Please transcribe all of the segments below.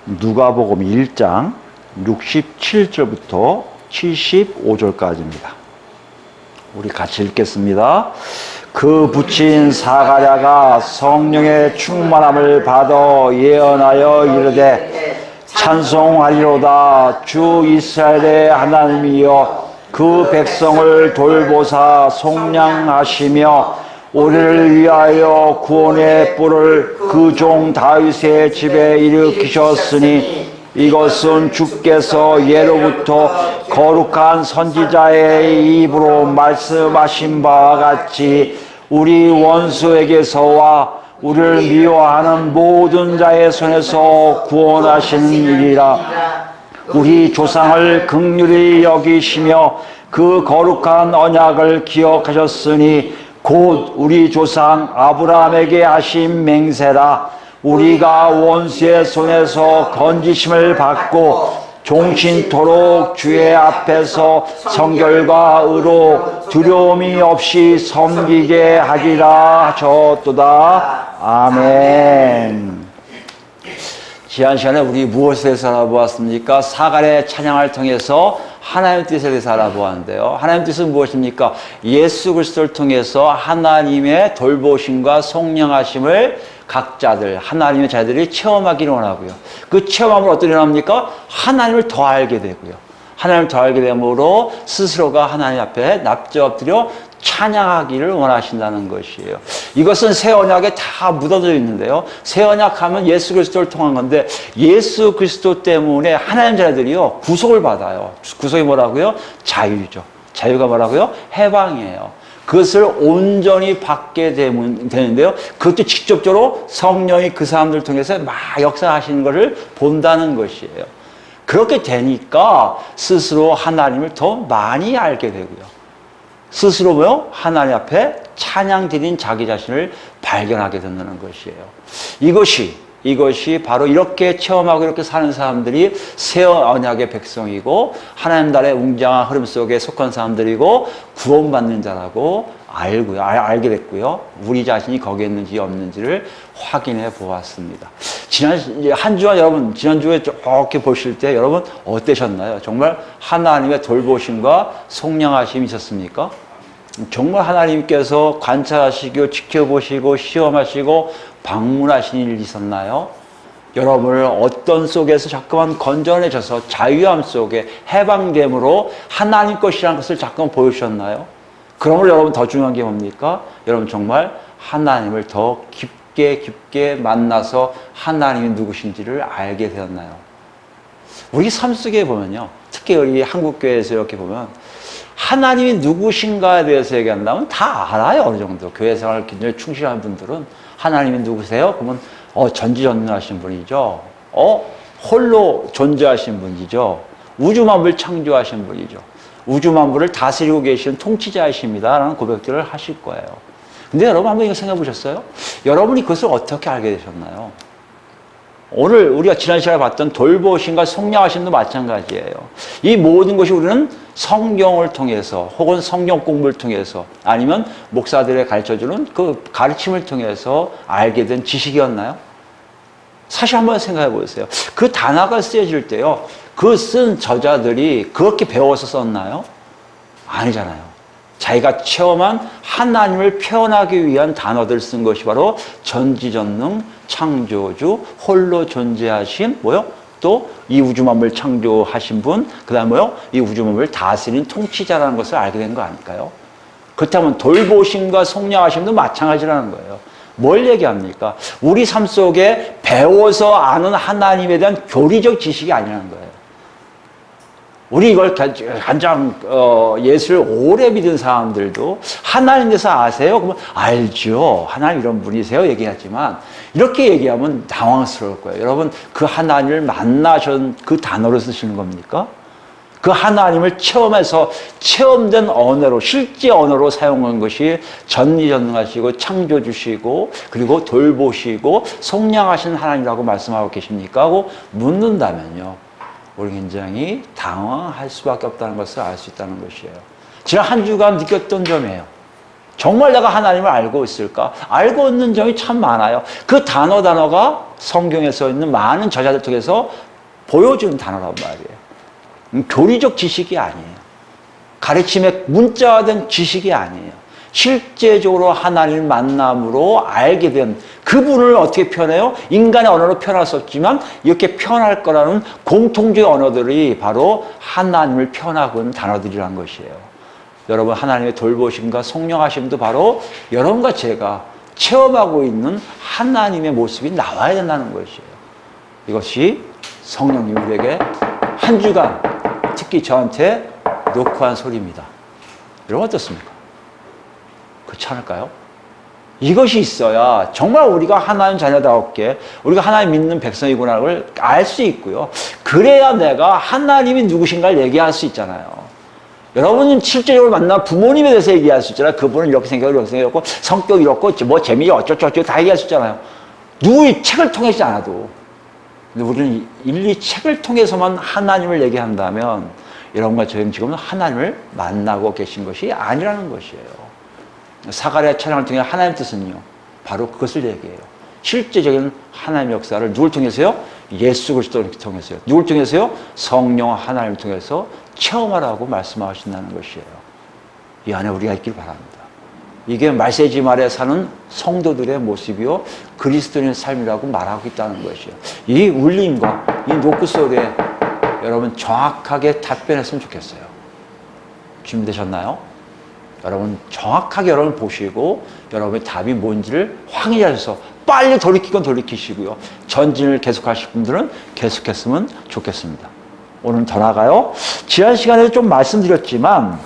누가복음 1장 67절부터 75절까지입니다. 우리 같이 읽겠습니다. 그 붙인 사가랴가 성령의 충만함을 받아 예언하여 이르되 찬송하리로다. 주 이스라엘의 하나님이여 그 백성을 돌보사 속량하시며 우리를 위하여 구원의 뿔을 그 종 다윗의 집에 일으키셨으니 이것은 주께서 예로부터 거룩한 선지자의 입으로 말씀하신 바와 같이 우리 원수에게서와 우리를 미워하는 모든 자의 손에서 구원하시는 일이라. 우리 조상을 긍휼히 여기시며 그 거룩한 언약을 기억하셨으니 곧 우리 조상 아브라함에게 하신 맹세라. 우리가 원수의 손에서 건지심을 받고 종신토록 주의 앞에서 성결과 의로 두려움이 없이 섬기게 하리라 하셨도다. 아멘. 지난 시간에 우리 무엇에 대해서 알아보았습니까? 사가랴의 찬양을 통해서 하나님의 뜻에 대해서 알아보았는데요. 하나님의 뜻은 무엇입니까? 예수 그리스도를 통해서 하나님의 돌보심과 속량하심을 각자들, 하나님의 자들이 체험하기를 원하고요. 그 체험함을 어떻게 일어납니까? 하나님을 더 알게 되고요. 하나님을 더 알게 되므로 스스로가 하나님 앞에 납작 엎드려 찬양하기를 원하신다는 것이에요. 이것은 새 언약에 다 묻어져 있는데요. 새 언약하면 예수 그리스도를 통한 건데 예수 그리스도 때문에 하나님 자들이요 구속을 받아요. 구속이 뭐라고요? 자유죠. 자유가 뭐라고요? 해방이에요. 그것을 온전히 받게 되는데요. 그것도 직접적으로 성령이 그 사람들을 통해서 막 역사하시는 것을 본다는 것이에요. 그렇게 되니까 스스로 하나님을 더 많이 알게 되고요. 스스로 뭐요? 하나님 앞에 찬양 드린 자기 자신을 발견하게 된다는 것이에요. 이것이 바로 이렇게 체험하고 이렇게 사는 사람들이 새 언약의 백성이고 하나님 나라의 웅장한 흐름 속에 속한 사람들이고 구원받는 자라고 알게 됐고요. 우리 자신이 거기에 있는지 없는지를 확인해 보았습니다. 한 주간 여러분 지난주에 이렇게 보실 때 여러분 어떠셨나요? 정말 하나님의 돌보심과 속량하심이 있었습니까? 정말 하나님께서 관찰하시고 지켜보시고 시험하시고 방문하신 일이 있었나요? 여러분을 어떤 속에서 자꾸만 건져내셔서 자유함 속에 해방됨으로 하나님 것이라는 것을 자꾸만 보여주셨나요? 그러므로 여러분 더 중요한 게 뭡니까? 여러분 정말 하나님을 더 깊게 만나서 하나님이 누구신지를 알게 되었나요? 우리 삶 속에 보면요. 특히 우리 한국교회에서 이렇게 보면 하나님이 누구신가에 대해서 얘기한다면 다 알아요. 어느 정도. 교회 생활 굉장히 충실한 분들은 하나님이 누구세요? 그러면 전지전능하신 분이죠. 홀로 존재하신 분이죠. 우주 만물을 창조하신 분이죠. 우주 만물을 다스리고 계신 통치자이십니다. 라는 고백들을 하실 거예요. 근데 여러분 한번 이거 생각해 보셨어요? 여러분이 그것을 어떻게 알게 되셨나요? 오늘 우리가 지난 시간에 봤던 돌보심과 속량하심도 마찬가지예요. 이 모든 것이 우리는 성경을 통해서 혹은 성경 공부를 통해서 아니면 목사들의 가르쳐주는 그 가르침을 통해서 알게 된 지식이었나요? 사실 한번 생각해 보세요. 그 단어가 쓰여질 때요. 그 쓴 저자들이 그렇게 배워서 썼나요? 아니잖아요. 자기가 체험한 하나님을 표현하기 위한 단어들 쓴 것이 바로 전지전능 창조주 홀로 존재하신 또 이 우주 만물을 창조하신 분, 그다음 이 우주 만물을 다스리는 통치자라는 것을 알게 된 거 아닐까요? 그렇다면 돌보심과 속량하심도 마찬가지라는 거예요. 뭘 얘기합니까? 우리 삶 속에 배워서 아는 하나님에 대한 교리적 지식이 아니라는 거예요. 우리 이걸 가장 예수를 오래 믿은 사람들도 하나님 대해서 아세요? 그러면 알죠. 하나님 이런 분이세요. 얘기하지만 이렇게 얘기하면 당황스러울 거예요. 여러분 그 하나님을 만나신 그 단어를 쓰시는 겁니까? 그 하나님을 체험해서 체험된 언어로 실제 언어로 사용한 것이 전지전능하시고 창조주시고 그리고 돌보시고 속량하신 하나님이라고 말씀하고 계십니까? 하고 묻는다면요. 우리 굉장히 당황할 수밖에 없다는 것을 알 수 있다는 것이에요. 지난 한 주간 느꼈던 점이에요. 정말 내가 하나님을 알고 있을까? 알고 있는 점이 참 많아요. 그 단어가 성경에 써 있는 많은 저자들 통해서 보여주는 단어란 말이에요. 교리적 지식이 아니에요. 가르침의 문자화된 지식이 아니에요. 실제적으로 하나님을 만남으로 알게 된 그분을 어떻게 표현해요? 인간의 언어로 표현할 수 없지만 이렇게 표현할 거라는 공통적인 언어들이 바로 하나님을 표현하고 있는 단어들이란 것이에요. 여러분, 하나님의 돌보심과 성령하심도 바로 여러분과 제가 체험하고 있는 하나님의 모습이 나와야 된다는 것이에요. 이것이 성령님 우리에게 한 주간 특히 저한테 놓고 한 소리입니다. 여러분 어떻습니까? 그렇지 않을까요? 이것이 있어야 정말 우리가 하나님 자녀다웠게 우리가 하나님 믿는 백성이구나를 알 수 있고요. 그래야 내가 하나님이 누구신가를 얘기할 수 있잖아요. 여러분은 실제적으로 만나 부모님에 대해서 얘기할 수 있잖아요. 그분은 이렇게 생각하고 이렇게 생각하고 성격이 이렇고 뭐 재미 어쩌고저쩌고 다 얘기할 수 있잖아요. 누구의 책을 통해서 않아도. 근데 우리는 일일이 책을 통해서만 하나님을 얘기한다면 여러분과 저희는 지금 하나님을 만나고 계신 것이 아니라는 것이에요. 사가랴 찬양을 통해 하나님의 뜻은요, 바로 그것을 얘기해요. 실제적인 하나님의 역사를 누굴 통해서요? 예수 그리스도를 통해서요. 누굴 통해서요? 성령 하나님을 통해서 체험하라고 말씀하신다는 것이에요. 이 안에 우리가 있길 바랍니다. 이게 말세지 말에 사는 성도들의 모습이요, 그리스도인의 삶이라고 말하고 있다는 것이에요. 이 울림과 이 노크 소리에 여러분 정확하게 답변했으면 좋겠어요. 준비되셨나요? 여러분 정확하게 여러분 보시고 여러분의 답이 뭔지를 확인하셔서 빨리 돌이키건 돌이키시고요. 전진을 계속하실 분들은 계속했으면 좋겠습니다. 오늘 더 나아가요. 지난 시간에 좀 말씀드렸지만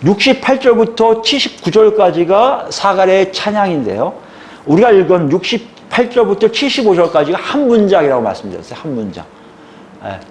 68절부터 79절까지가 사가랴의 찬양인데요. 우리가 읽은 68절부터 75절까지가 한 문장이라고 말씀드렸어요. 한 문장.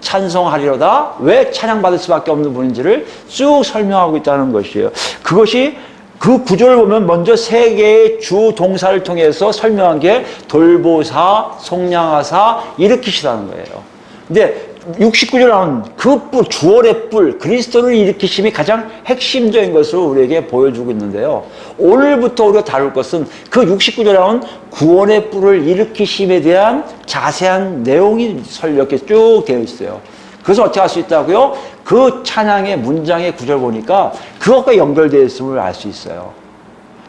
찬송하리로다 왜 찬양받을 수밖에 없는 분인지를 쭉 설명하고 있다는 것이에요. 그것이 그 구절을 보면 먼저 세 개의 주 동사를 통해서 설명한 게 돌보사, 속량하사, 일으키시다는 거예요. 근데 69절에 나온 그 뿔, 주월의 뿔, 그리스도를 일으키심이 가장 핵심적인 것을 우리에게 보여주고 있는데요. 오늘부터 우리가 다룰 것은 그 69절에 나온 구원의 뿔을 일으키심에 대한 자세한 내용이 이렇게 쭉 되어 있어요. 그래서 어떻게 할 수 있다고요? 그 찬양의 문장의 구절 보니까 그것과 연결되어 있음을 알 수 있어요.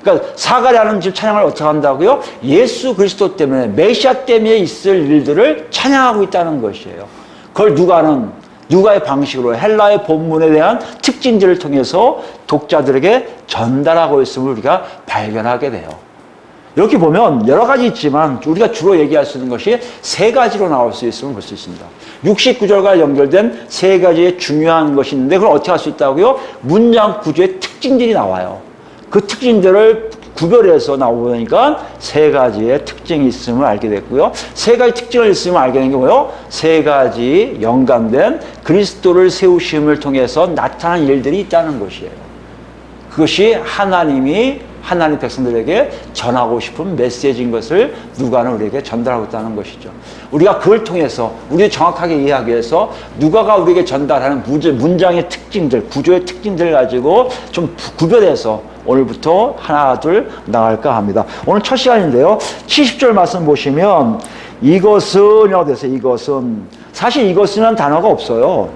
그러니까 사가랴는 지금 찬양을 어떻게 한다고요? 예수 그리스도 때문에, 메시아 때문에 있을 일들을 찬양하고 있다는 것이에요. 그걸 누가의 방식으로 헬라의 본문에 대한 특징들을 통해서 독자들에게 전달하고 있음을 우리가 발견하게 돼요. 이렇게 보면 여러 가지 있지만 우리가 주로 얘기할 수 있는 것이 세 가지로 나올 수 있음을 볼 수 있습니다. 69절과 연결된 세 가지의 중요한 것이 있는데 그걸 어떻게 할 수 있다고요? 문장 구조의 특징들이 나와요. 그 특징들을 구별해서 나오니까 세 가지의 특징이 있음을 알게 됐고요. 세 가지 특징을 있음을 알게 된 게 뭐예요? 세 가지 연관된 그리스도를 세우심을 통해서 나타난 일들이 있다는 것이에요. 그것이 하나님이 하나님 백성들에게 전하고 싶은 메시지인 것을 누가는 우리에게 전달하고 있다는 것이죠. 우리가 그걸 통해서 우리 정확하게 이해하기 위해서 누가가 우리에게 전달하는 문장의 특징들, 구조의 특징들을 가지고 좀 구별해서 오늘부터 하나 둘 나갈까 합니다. 오늘 첫 시간인데요. 70절 말씀 보시면 이것은이라고 됐어요. 이것은. 사실 이것이라는 단어가 없어요.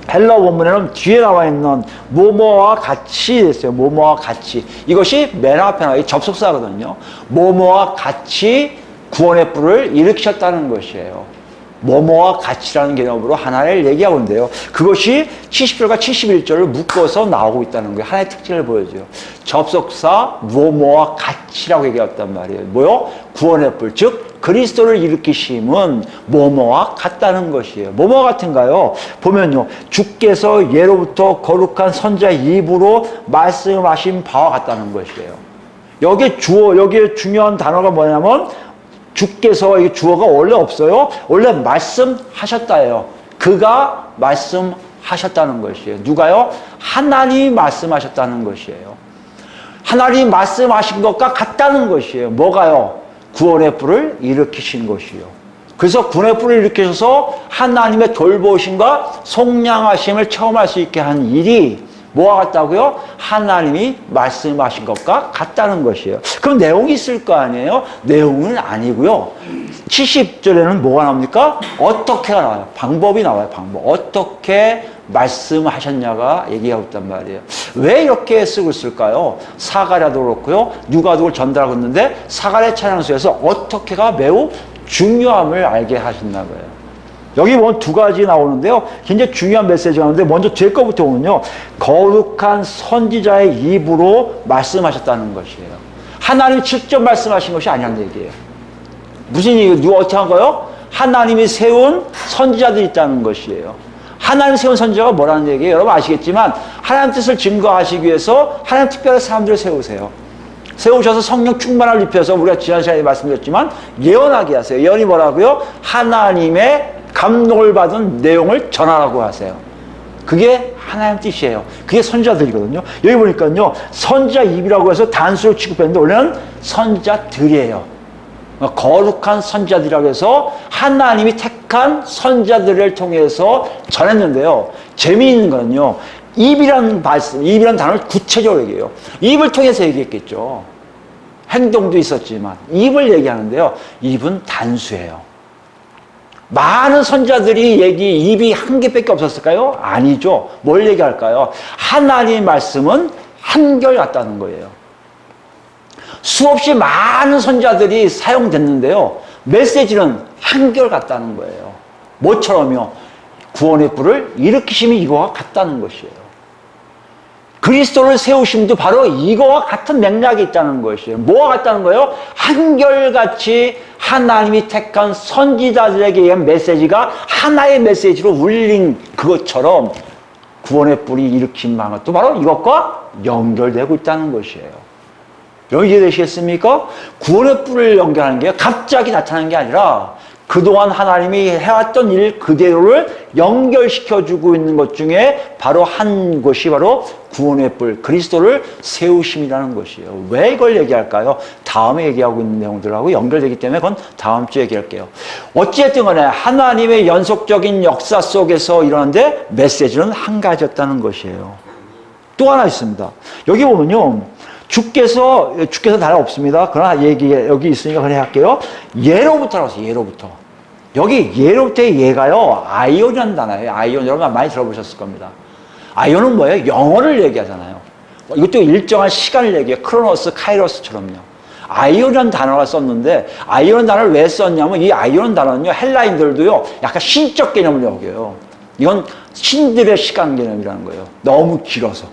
헬라 원문에는 뒤에 나와 있는 뭐뭐와 같이 됐어요. 뭐뭐와 같이. 이것이 맨 앞에 나와 있는 접속사거든요. 뭐뭐와 같이 구원의 뿔을 일으키셨다는 것이에요. 뭐뭐와 같이라는 개념으로 하나를 얘기하고 있는데요. 그것이 70절과 71절을 묶어서 나오고 있다는 거예요. 하나의 특징을 보여줘요. 접속사 뭐뭐와 같이라고 얘기했단 말이에요. 뭐요? 구원의 뿔. 즉 그리스도를 일으키심은 뭐뭐와 같다는 것이에요. 뭐뭐와 같은가요? 보면요. 주께서 예로부터 거룩한 선지자의 입으로 말씀하신 바와 같다는 것이에요. 여기에 중요한 단어가 뭐냐면 주께서, 이 주어가 원래 없어요. 원래 말씀하셨다예요. 그가 말씀하셨다는 것이에요. 누가요? 하나님이 말씀하셨다는 것이에요. 하나님이 말씀하신 것과 같다는 것이에요. 뭐가요? 구원의 뿔을 일으키신 것이요. 그래서 구원의 뿔을 일으키셔서 하나님의 돌보심과 속량하심을 체험할 수 있게 한 일이 뭐와 같다고요? 하나님이 말씀하신 것과 같다는 것이에요. 그럼 내용이 있을 거 아니에요? 내용은 아니고요. 70절에는 뭐가 나옵니까? 어떻게가 나와요. 방법이 나와요. 방법. 어떻게 말씀하셨냐가 얘기하고 있단 말이에요. 왜 이렇게 쓰고 있을까요? 사가랴도 그렇고요. 누가복음을 전달하고 있는데 사가랴 찬양서에서 어떻게가 매우 중요함을 알게 하신다는 거예요. 여기 보면 두 가지 나오는데요. 굉장히 중요한 메시지가 나오는데 먼저 제 거부터 보면요. 거룩한 선지자의 입으로 말씀하셨다는 것이에요. 하나님이 직접 말씀하신 것이 아니라는 얘기예요. 무슨 얘기예요? 누가 어떻게 한 거예요? 하나님이 세운 선지자들이 있다는 것이에요. 하나님 세운 선지자가 뭐라는 얘기예요? 여러분 아시겠지만 하나님 뜻을 증거하시기 위해서 하나님 특별한 사람들을 세우세요. 세우셔서 성령 충만을 입혀서 우리가 지난 시간에 말씀드렸지만 예언하게 하세요. 예언이 뭐라고요? 하나님의 감동을 받은 내용을 전하라고 하세요. 그게 하나님 뜻이에요. 그게 선지자들이거든요. 여기 보니까요. 선지자 입이라고 해서 단수로 취급했는데 원래는 선지자들이에요. 거룩한 선지자들이라고 해서 하나님이 택한 선지자들을 통해서 전했는데요. 재미있는 건요. 입이라는 말씀, 입이라는 단어를 구체적으로 얘기해요. 입을 통해서 얘기했겠죠. 행동도 있었지만 입을 얘기하는데요. 입은 단수예요. 많은 선지자들이 입이 한 개밖에 없었을까요? 아니죠. 뭘 얘기할까요? 하나님의 말씀은 한결같다는 거예요. 수없이 많은 선지자들이 사용됐는데요. 메시지는 한결같다는 거예요. 뭐처럼요? 구원의 뿔을 일으키심이 이거와 같다는 것이에요. 그리스도를 세우심도 바로 이거와 같은 맥락이 있다는 것이에요. 뭐와 같다는 거예요? 한결같이 하나님이 택한 선지자들에게 의한 메시지가 하나의 메시지로 울린 그것처럼 구원의 뿔이 일으킨 방법도 바로 이것과 연결되고 있다는 것이에요. 이해되시겠습니까? 구원의 뿔을 연결하는 게 갑자기 나타나는 게 아니라 그동안 하나님이 해왔던 일 그대로를 연결시켜주고 있는 것 중에 바로 한 것이 바로 구원의 뿔, 그리스도를 세우심이라는 것이에요. 왜 이걸 얘기할까요? 다음에 얘기하고 있는 내용들하고 연결되기 때문에 그건 다음 주에 얘기할게요. 어찌됐든 간에 하나님의 연속적인 역사 속에서 일어나는데 메시지는 한 가지였다는 것이에요. 또 하나 있습니다. 여기 보면요. 주께서 단어 없습니다. 그러나 여기 있으니까 그냥 할게요. 예로부터 나왔어요. 예로부터. 여기 예로부터의 예가요. 아이온이라는 단어예요. 아이온 여러분 많이 들어보셨을 겁니다. 아이온은 뭐예요? 영어를 얘기하잖아요. 이것도 일정한 시간을 얘기해요. 크로노스, 카이로스처럼요. 아이온이라는 단어가 썼는데 아이온 단어를 왜 썼냐면 이 아이온 단어는요. 헬라인들도요. 약간 신적 개념을 여겨요. 이건 신들의 시간 개념이라는 거예요. 너무 길어서.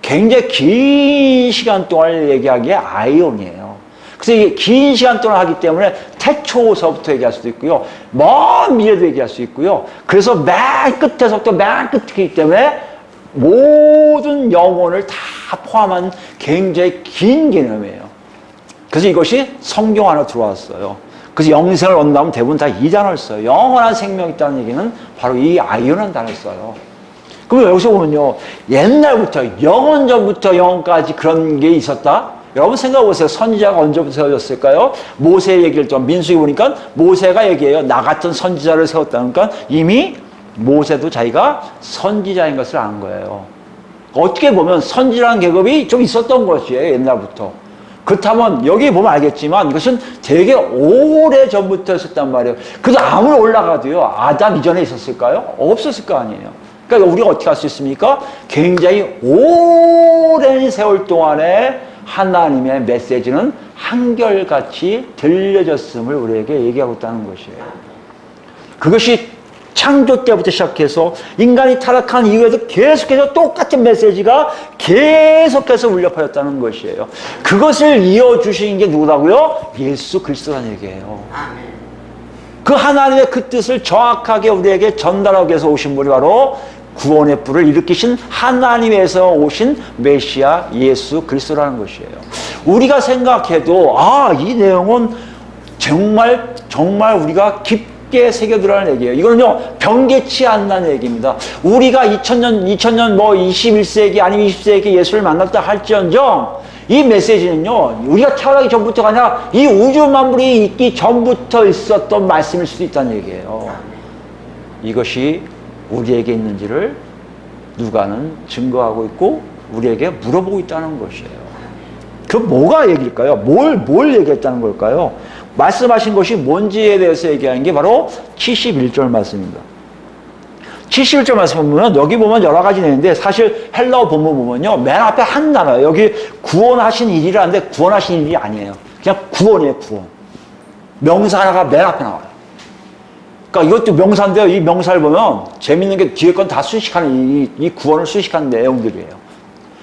굉장히 긴 시간 동안 얘기하기에 아이온이에요. 그래서 이게 긴 시간 동안 하기 때문에 태초서부터 얘기할 수도 있고요. 먼 미래도 얘기할 수 있고요. 그래서 맨 끝에서부터 맨 끝이기 때문에 모든 영혼을 다 포함한 굉장히 긴 개념이에요. 그래서 이것이 성경 안으로 들어왔어요. 그래서 영생을 얻는다면 대부분 다 이 단어를 써요. 영원한 생명이 있다는 얘기는 바로 이 아이온이라는 단어를 써요. 그럼 여기서 보면요. 옛날부터, 영원 전부터 영원까지 그런 게 있었다? 여러분 생각해보세요. 선지자가 언제부터 세워졌을까요? 모세 얘기를 좀 민수기 보니까 모세가 얘기해요. 나 같은 선지자를 세웠다니까 이미 모세도 자기가 선지자인 것을 안 거예요. 어떻게 보면 선지라는 계급이 좀 있었던 것이에요. 옛날부터. 그렇다면 여기 보면 알겠지만 이것은 되게 오래 전부터 있었단 말이에요. 그래서 아무리 올라가도요. 아담 이전에 있었을까요? 없었을 거 아니에요. 그러니까 우리가 어떻게 할 수 있습니까? 굉장히 오랜 세월 동안에 하나님의 메시지는 한결같이 들려졌음을 우리에게 얘기하고 있다는 것이에요. 그것이 창조 때부터 시작해서 인간이 타락한 이후에도 계속해서 똑같은 메시지가 계속해서 울려 퍼졌다는 것이에요. 그것을 이어주신 게 누구라고요? 예수 그리스도라는 얘기예요. 그 하나님의 그 뜻을 정확하게 우리에게 전달하기 위해서 오신 분이 바로 구원의 뿔을 일으키신 하나님에서 오신 메시아 예수 그리스도라는 것이에요. 우리가 생각해도 이 내용은 정말 우리가 깊게 새겨들어라는 얘기예요. 이거는요 변개치 않는 얘기입니다. 우리가 2000년 뭐 21세기 아니면 20세기 예수를 만났다 할지언정 이 메시지는요 우리가 태어나기 전부터가 아니라 이 우주 만물이 있기 전부터 있었던 말씀일 수도 있다는 얘기예요. 이것이 우리에게 있는지를 누가는 증거하고 있고 우리에게 물어보고 있다는 것이에요. 그 뭐가 얘기일까요? 뭘 얘기했다는 걸까요? 말씀하신 것이 뭔지에 대해서 얘기하는 게 바로 71절 말씀입니다. 71절 말씀 보면 여기 보면 여러 가지 내용인데 사실 헬라어 본문 보면요. 맨 앞에 한 단어예요. 여기 구원하신 일이라는데 구원하신 일이 아니에요. 그냥 구원이에요. 구원. 명사 하나가 맨 앞에 나와요. 그러니까 이것도 명사인데요. 이 명사를 보면 재밌는 게 뒤에 건 다 수식하는 이 구원을 수식하는 내용들이에요.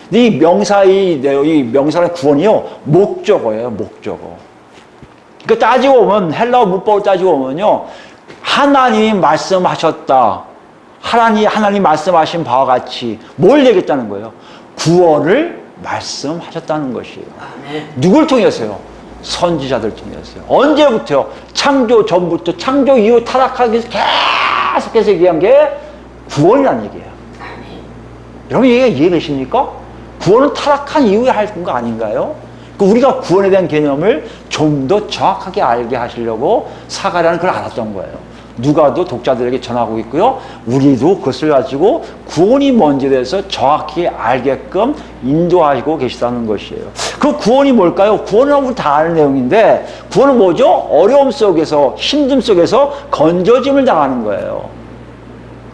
근데 이 명사의 구원이요. 목적어예요. 목적어. 그러니까 따지고 보면 헬라어 문법을 따지고 보면요. 하나님이 말씀하셨다. 하나님 말씀하신 바와 같이 뭘 얘기했다는 거예요? 구원을 말씀하셨다는 것이에요. 누굴 통해서요? 선지자들 통해서요. 언제부터요? 창조 전부터 창조 이후 타락하기 위해서 계속해서 얘기한 게 구원이라는 얘기예요. 여러분 이해되십니까? 구원은 타락한 이후에 할 거 아닌가요? 우리가 구원에 대한 개념을 좀 더 정확하게 알게 하시려고 사가랴는 그걸 알았던 거예요. 누가도 독자들에게 전하고 있고요. 우리도 그것을 가지고 구원이 뭔지에 대해서 정확히 알게끔 인도하시고 계시다는 것이에요. 그 구원이 뭘까요? 구원은 우리 다 아는 내용인데 구원은 뭐죠? 어려움 속에서 힘듦 속에서 건져짐을 당하는 거예요.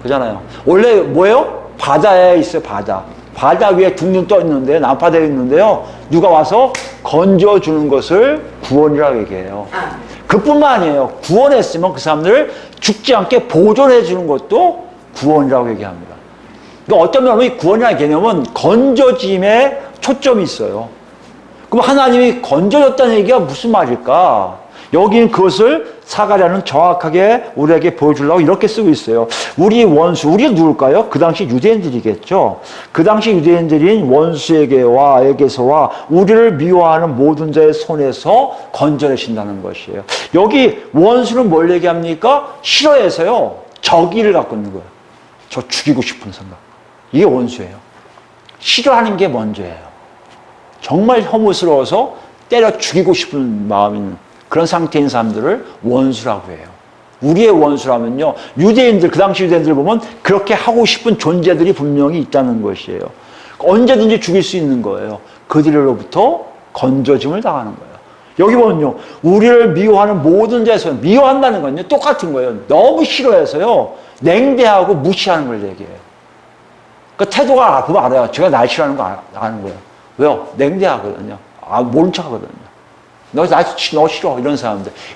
그잖아요. 원래 뭐예요? 바다에 있어요. 바다 위에 둥둥 떠 있는데 난파되어 있는데요. 누가 와서 건져주는 것을 구원이라고 얘기해요. 그뿐만 아니에요. 구원했으면 그 사람들을 죽지 않게 보존해 주는 것도 구원이라고 얘기합니다. 그러니까 어떤 면으로 이 구원이라는 개념은 건져짐에 초점이 있어요. 그럼 하나님이 건져줬다는 얘기가 무슨 말일까? 여기는 그것을 사가랴는 정확하게 우리에게 보여주려고 이렇게 쓰고 있어요. 우리 원수, 우리가 누굴까요? 그 당시 유대인들이겠죠. 그 당시 유대인들인 원수에게서와 우리를 미워하는 모든 자의 손에서 건져내신다는 것이에요. 여기 원수는 뭘 얘기합니까? 싫어해서요. 적의를 갖고 있는 거예요. 저 죽이고 싶은 생각. 이게 원수예요. 싫어하는 게 먼저예요. 정말 혐오스러워서 때려 죽이고 싶은 마음이 있는 그런 상태인 사람들을 원수라고 해요. 우리의 원수라면요. 유대인들, 그 당시 유대인들 보면 그렇게 하고 싶은 존재들이 분명히 있다는 것이에요. 언제든지 죽일 수 있는 거예요. 그들로부터 건져짐을 당하는 거예요. 여기 보면요. 우리를 미워하는 모든 자에서 미워한다는 건요. 똑같은 거예요. 너무 싫어해서요. 냉대하고 무시하는 걸 얘기해요. 그 태도가 보면 알아요. 제가 날 싫어하는 거 아는 거예요. 왜요? 냉대하거든요. 모른 척 하거든요. 너 싫어.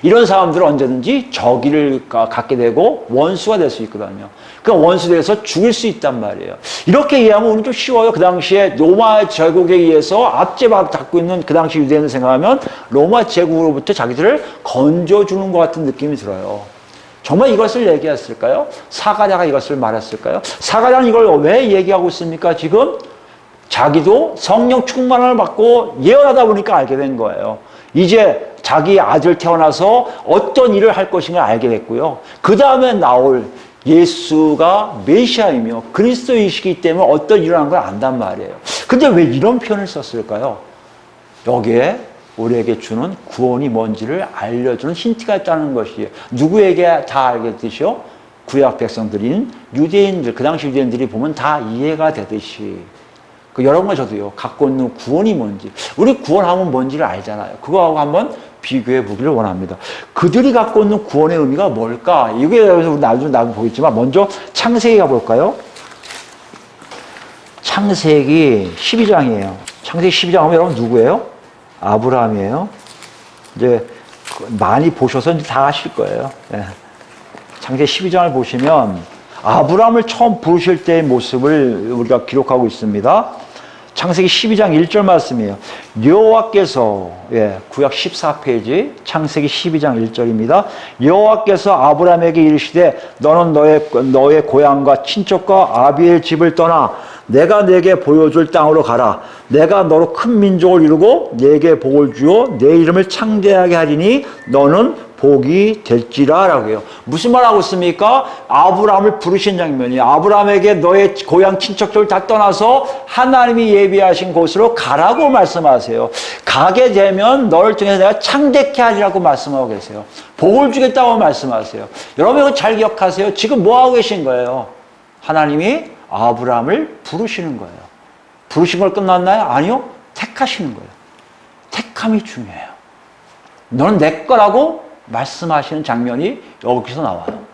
이런 사람들은 언제든지 적의를 갖게 되고 원수가 될 수 있거든요. 그 원수에서 죽일 수 있단 말이에요. 이렇게 이해하면 우리는 좀 쉬워요. 그 당시에 로마 제국에 의해서 압제받고 있는 그 당시 유대인을 생각하면 로마 제국으로부터 자기들을 건져주는 것 같은 느낌이 들어요. 정말 이것을 얘기했을까요? 사가랴가 이것을 말했을까요? 사가랴는 이걸 왜 얘기하고 있습니까? 지금 자기도 성령 충만을 받고 예언하다 보니까 알게 된 거예요. 이제 자기 아들 태어나서 어떤 일을 할 것인가 알게 됐고요. 그 다음에 나올 예수가 메시아이며 그리스도이시기 때문에 어떤 일을 하는 걸 안단 말이에요. 근데 왜 이런 표현을 썼을까요? 여기에 우리에게 주는 구원이 뭔지를 알려주는 힌트가 있다는 것이에요. 누구에게 다 알겠듯이요? 구약 백성들인 유대인들, 그 당시 유대인들이 보면 다 이해가 되듯이 여러분과 저도요, 갖고 있는 구원이 뭔지, 우리 구원하면 뭔지를 알잖아요. 그거하고 한번 비교해 보기를 원합니다. 그들이 갖고 있는 구원의 의미가 뭘까? 이게 우리 나중에 보겠지만, 먼저 창세기 가볼까요? 창세기 12장이에요. 창세기 12장 하면 여러분 누구예요? 아브라함이에요. 이제 많이 보셔서 이제 다 아실 거예요. 네. 창세기 12장을 보시면, 아브라함을 처음 부르실 때의 모습을 우리가 기록하고 있습니다. 창세기 12장 1절 말씀이에요. 여호와께서, 구약 14페이지 창세기 12장 1절입니다. 여호와께서 아브라함에게 이르시되 너는 너의 고향과 친척과 아비의 집을 떠나 내가 내게 보여줄 땅으로 가라. 내가 너로 큰 민족을 이루고 내게 복을 주어 내 이름을 창대하게 하리니 너는 복이 될지라 라고 해요. 무슨 말 하고 있습니까? 아브라함을 부르신 장면이에요. 아브라함에게 너의 고향 친척들을 다 떠나서 하나님이 예비하신 곳으로 가라고 말씀하세요. 가게 되면 너를 통해서 내가 창대케 하리라고 말씀하고 계세요. 복을 주겠다고 말씀하세요. 여러분 이거 잘 기억하세요. 지금 뭐 하고 계신 거예요? 하나님이 아브라함을 부르시는 거예요. 부르신 걸 끝났나요? 아니요. 택하시는 거예요. 택함이 중요해요. 너는 내 거라고 말씀하시는 장면이 여기서 나와요.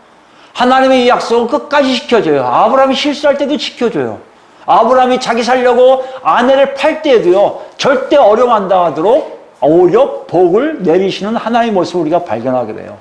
하나님의 이 약속은 끝까지 지켜줘요. 아브라함이 실수할 때도 지켜줘요. 아브라함이 자기 살려고 아내를 팔 때에도요, 절대 어려움 안 당하도록 오히려 복을 내리시는 하나님의 모습을 우리가 발견하게 돼요.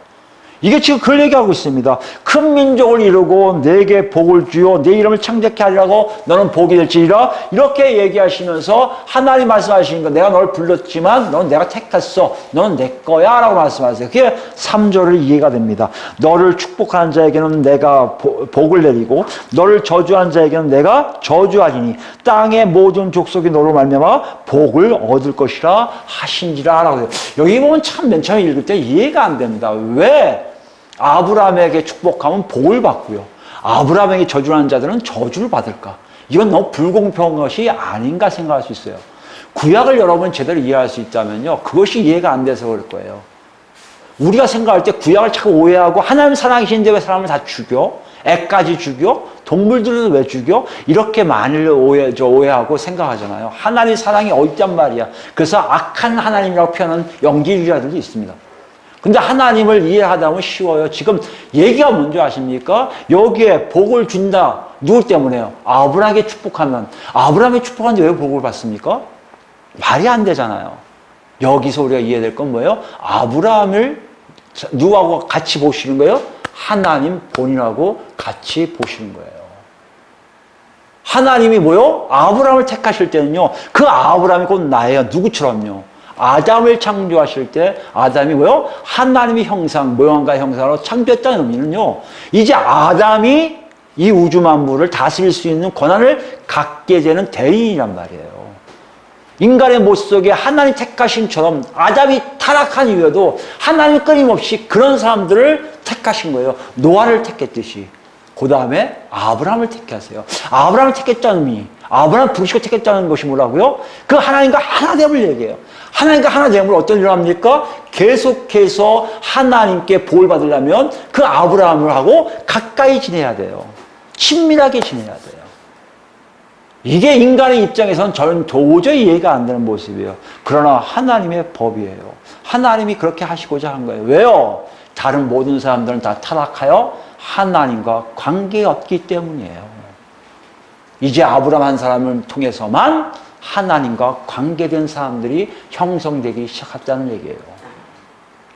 이게 지금 그걸 얘기하고 있습니다. 큰 민족을 이루고 내게 복을 주요 내 이름을 창대케 하리라고 너는 복이 될지니라. 이렇게 얘기하시면서 하나님 말씀하시는 거, 내가 널 불렀지만 너는 내가 택했어. 너는 내 거야 라고 말씀하세요. 그게 3절을 이해가 됩니다. 너를 축복하는 자에게는 내가 복을 내리고 너를 저주하는 자에게는 내가 저주하리니 땅의 모든 족속이 너로 말미암아 복을 얻을 것이라 하신지라 라고 해요. 여기 보면 참 맨 처음에 읽을 때 이해가 안 됩니다. 왜? 아브라함에게 축복하면 복을 받고요, 아브라함에게 저주하는 자들은 저주를 받을까? 이건 너무 불공평한 것이 아닌가 생각할 수 있어요. 구약을 여러분 제대로 이해할 수 있다면요, 그것이 이해가 안 돼서 그럴 거예요. 우리가 생각할 때 구약을 자꾸 오해하고 하나님 사랑이신데 왜 사람을 다 죽여? 애까지 죽여? 동물들은 왜 죽여? 이렇게 많이 오해하고 생각하잖아요. 하나님 사랑이 어딨단 말이야. 그래서 악한 하나님이라고 표현하는 영지주의자들도 있습니다. 근데 하나님을 이해하다 보면 쉬워요. 지금 얘기가 뭔지 아십니까? 여기에 복을 준다. 누구 때문에요? 아브라함에게 축복하면. 아브라함에게 축복하는데 왜 복을 받습니까? 말이 안 되잖아요. 여기서 우리가 이해될 건 뭐예요? 아브라함을 누구하고 같이 보시는 거예요? 하나님 본인하고 같이 보시는 거예요. 하나님이 뭐요? 아브라함을 택하실 때는요, 그 아브라함이 곧 나예요. 누구처럼요? 아담을 창조하실 때 아담이 뭐요? 하나님의 형상, 모양과 형상으로 창조했다는 의미는요, 이제 아담이 이 우주 만물을 다스릴 수 있는 권한을 갖게 되는 대리인이란 말이에요. 인간의 모습 속에 하나님 택하심처럼 아담이 타락한 이후에도 하나님이 끊임없이 그런 사람들을 택하신 거예요. 노아를 택했듯이. 그 다음에 아브라함을 택하세요. 아브라함을 택했다는 의미, 아브라함을 부르시고 택했다는 것이 뭐라고요? 그 하나님과 하나됨을 얘기해요. 하나님과 하나됨을 어떤 일을 합니까? 계속해서 하나님께 복을 받으려면 그 아브라함을 하고 가까이 지내야 돼요. 친밀하게 지내야 돼요. 이게 인간의 입장에서는 저는 도저히 이해가 안 되는 모습이에요. 그러나 하나님의 법이에요. 하나님이 그렇게 하시고자 한 거예요. 왜요? 다른 모든 사람들은 다 타락하여 하나님과 관계 없기 때문이에요. 이제 아브라함 한 사람을 통해서만 하나님과 관계된 사람들이 형성되기 시작했다는 얘기예요.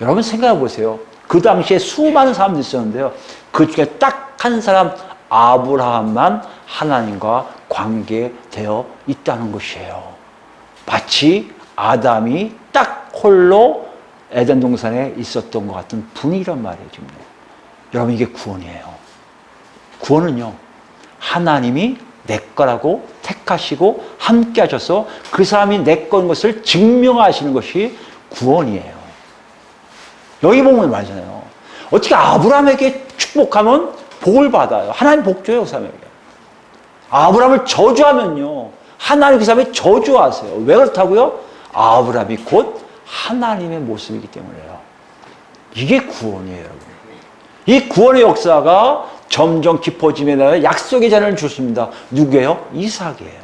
여러분 생각해 보세요. 그 당시에 수많은 사람들이 있었는데요, 그 중에 딱 한 사람 아브라함만 하나님과 관계되어 있다는 것이에요. 마치 아담이 딱 홀로 에덴 동산에 있었던 것 같은 분위기란 말이에요. 지금. 여러분, 이게 구원이에요. 구원은요, 하나님이 내 거라고 택하시고 함께 하셔서 그 사람이 내 거인 것을 증명하시는 것이 구원이에요. 여기 보면 말이잖아요. 어떻게 아브라함에게 축복하면 복을 받아요. 하나님 복 줘요, 그 사람에게. 아브라함을 저주하면요, 하나님 그 사람을 저주하세요. 왜 그렇다고요? 아브라함이 곧 하나님의 모습이기 때문에요. 이게 구원이에요, 여러분. 이 구원의 역사가 점점 깊어지며 나아가 약속의 자녀를 주십니다. 누구예요? 이삭이에요.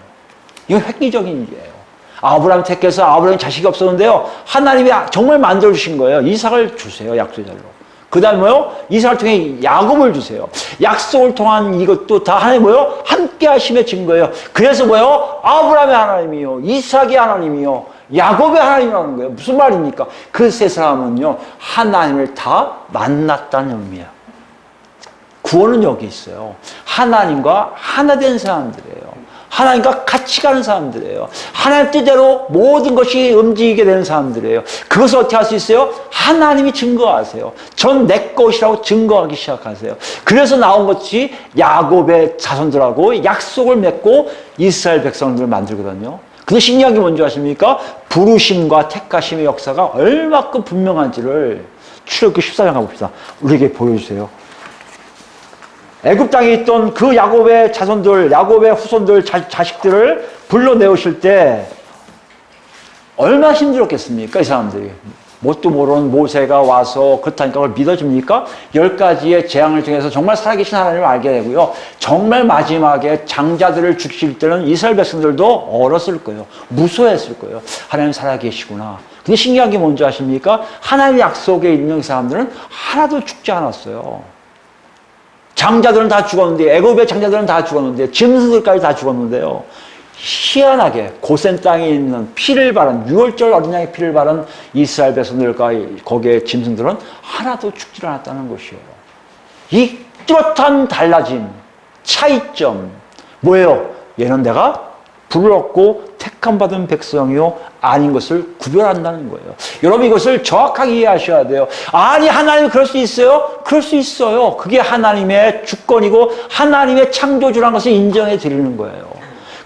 이건 획기적인 일이에요. 아브라함 택해서 아브라함이 자식이 없었는데요, 하나님이 정말 만들어주신 거예요. 이삭을 주세요, 약속의 자녀로. 그 다음에 뭐요? 이삭을 통해 야곱을 주세요. 약속을 통한 이것도 다 하나님 뭐요? 함께 하심의 증거예요. 그래서 뭐요? 아브라함의 하나님이요, 이삭의 하나님이요, 야곱의 하나님이라는 거예요. 무슨 말입니까? 그 세 사람은요, 하나님을 다 만났다는 의미야. 구원은 여기 있어요. 하나님과 하나 된 사람들이에요. 하나님과 같이 가는 사람들이에요. 하나님 뜻대로 모든 것이 움직이게 되는 사람들이에요. 그것을 어떻게 할 수 있어요? 하나님이 증거하세요. 전 내 것이라고 증거하기 시작하세요. 그래서 나온 것이 야곱의 자손들하고 약속을 맺고 이스라엘 백성들을 만들거든요. 근데 신기한 게 뭔지 아십니까? 부르심과 택하심의 역사가 얼마큼 분명한지를 출애굽기 14장 가봅시다. 우리에게 보여주세요. 애굽 땅에 있던 그 야곱의 자손들, 야곱의 후손들, 자식들을 불러내오실 때 얼마나 힘들었겠습니까, 이 사람들이. 뭣도 모르는 모세가 와서 그렇다니까 그걸 믿어줍니까? 10가지의 재앙을 통해서 정말 살아계신 하나님을 알게 되고요. 정말 마지막에 장자들을 죽일 때는 이스라엘 백성들도 얼었을 거예요. 무서워했을 거예요. 하나님 살아계시구나. 근데 신기한 게 뭔지 아십니까? 하나님의 약속에 있는 사람들은 하나도 죽지 않았어요. 장자들은 다 죽었는데, 애굽의 장자들은 다 죽었는데, 짐승들까지 다 죽었는데요. 희한하게 고센 땅에 있는 피를 바른, 6월절 어린 양의 피를 바른 이스라엘 백성들과 거기에 짐승들은 하나도 죽지 않았다는 것이에요. 이 뚜렷한 달라짐, 차이점, 뭐예요? 얘는 내가 불렀고 택함 받은 백성이요 아닌 것을 구별한다는 거예요. 여러분 이것을 정확하게 이해하셔야 돼요. 아니 하나님이 그럴 수 있어요? 그럴 수 있어요. 그게 하나님의 주권이고 하나님의 창조주라는 것을 인정해 드리는 거예요.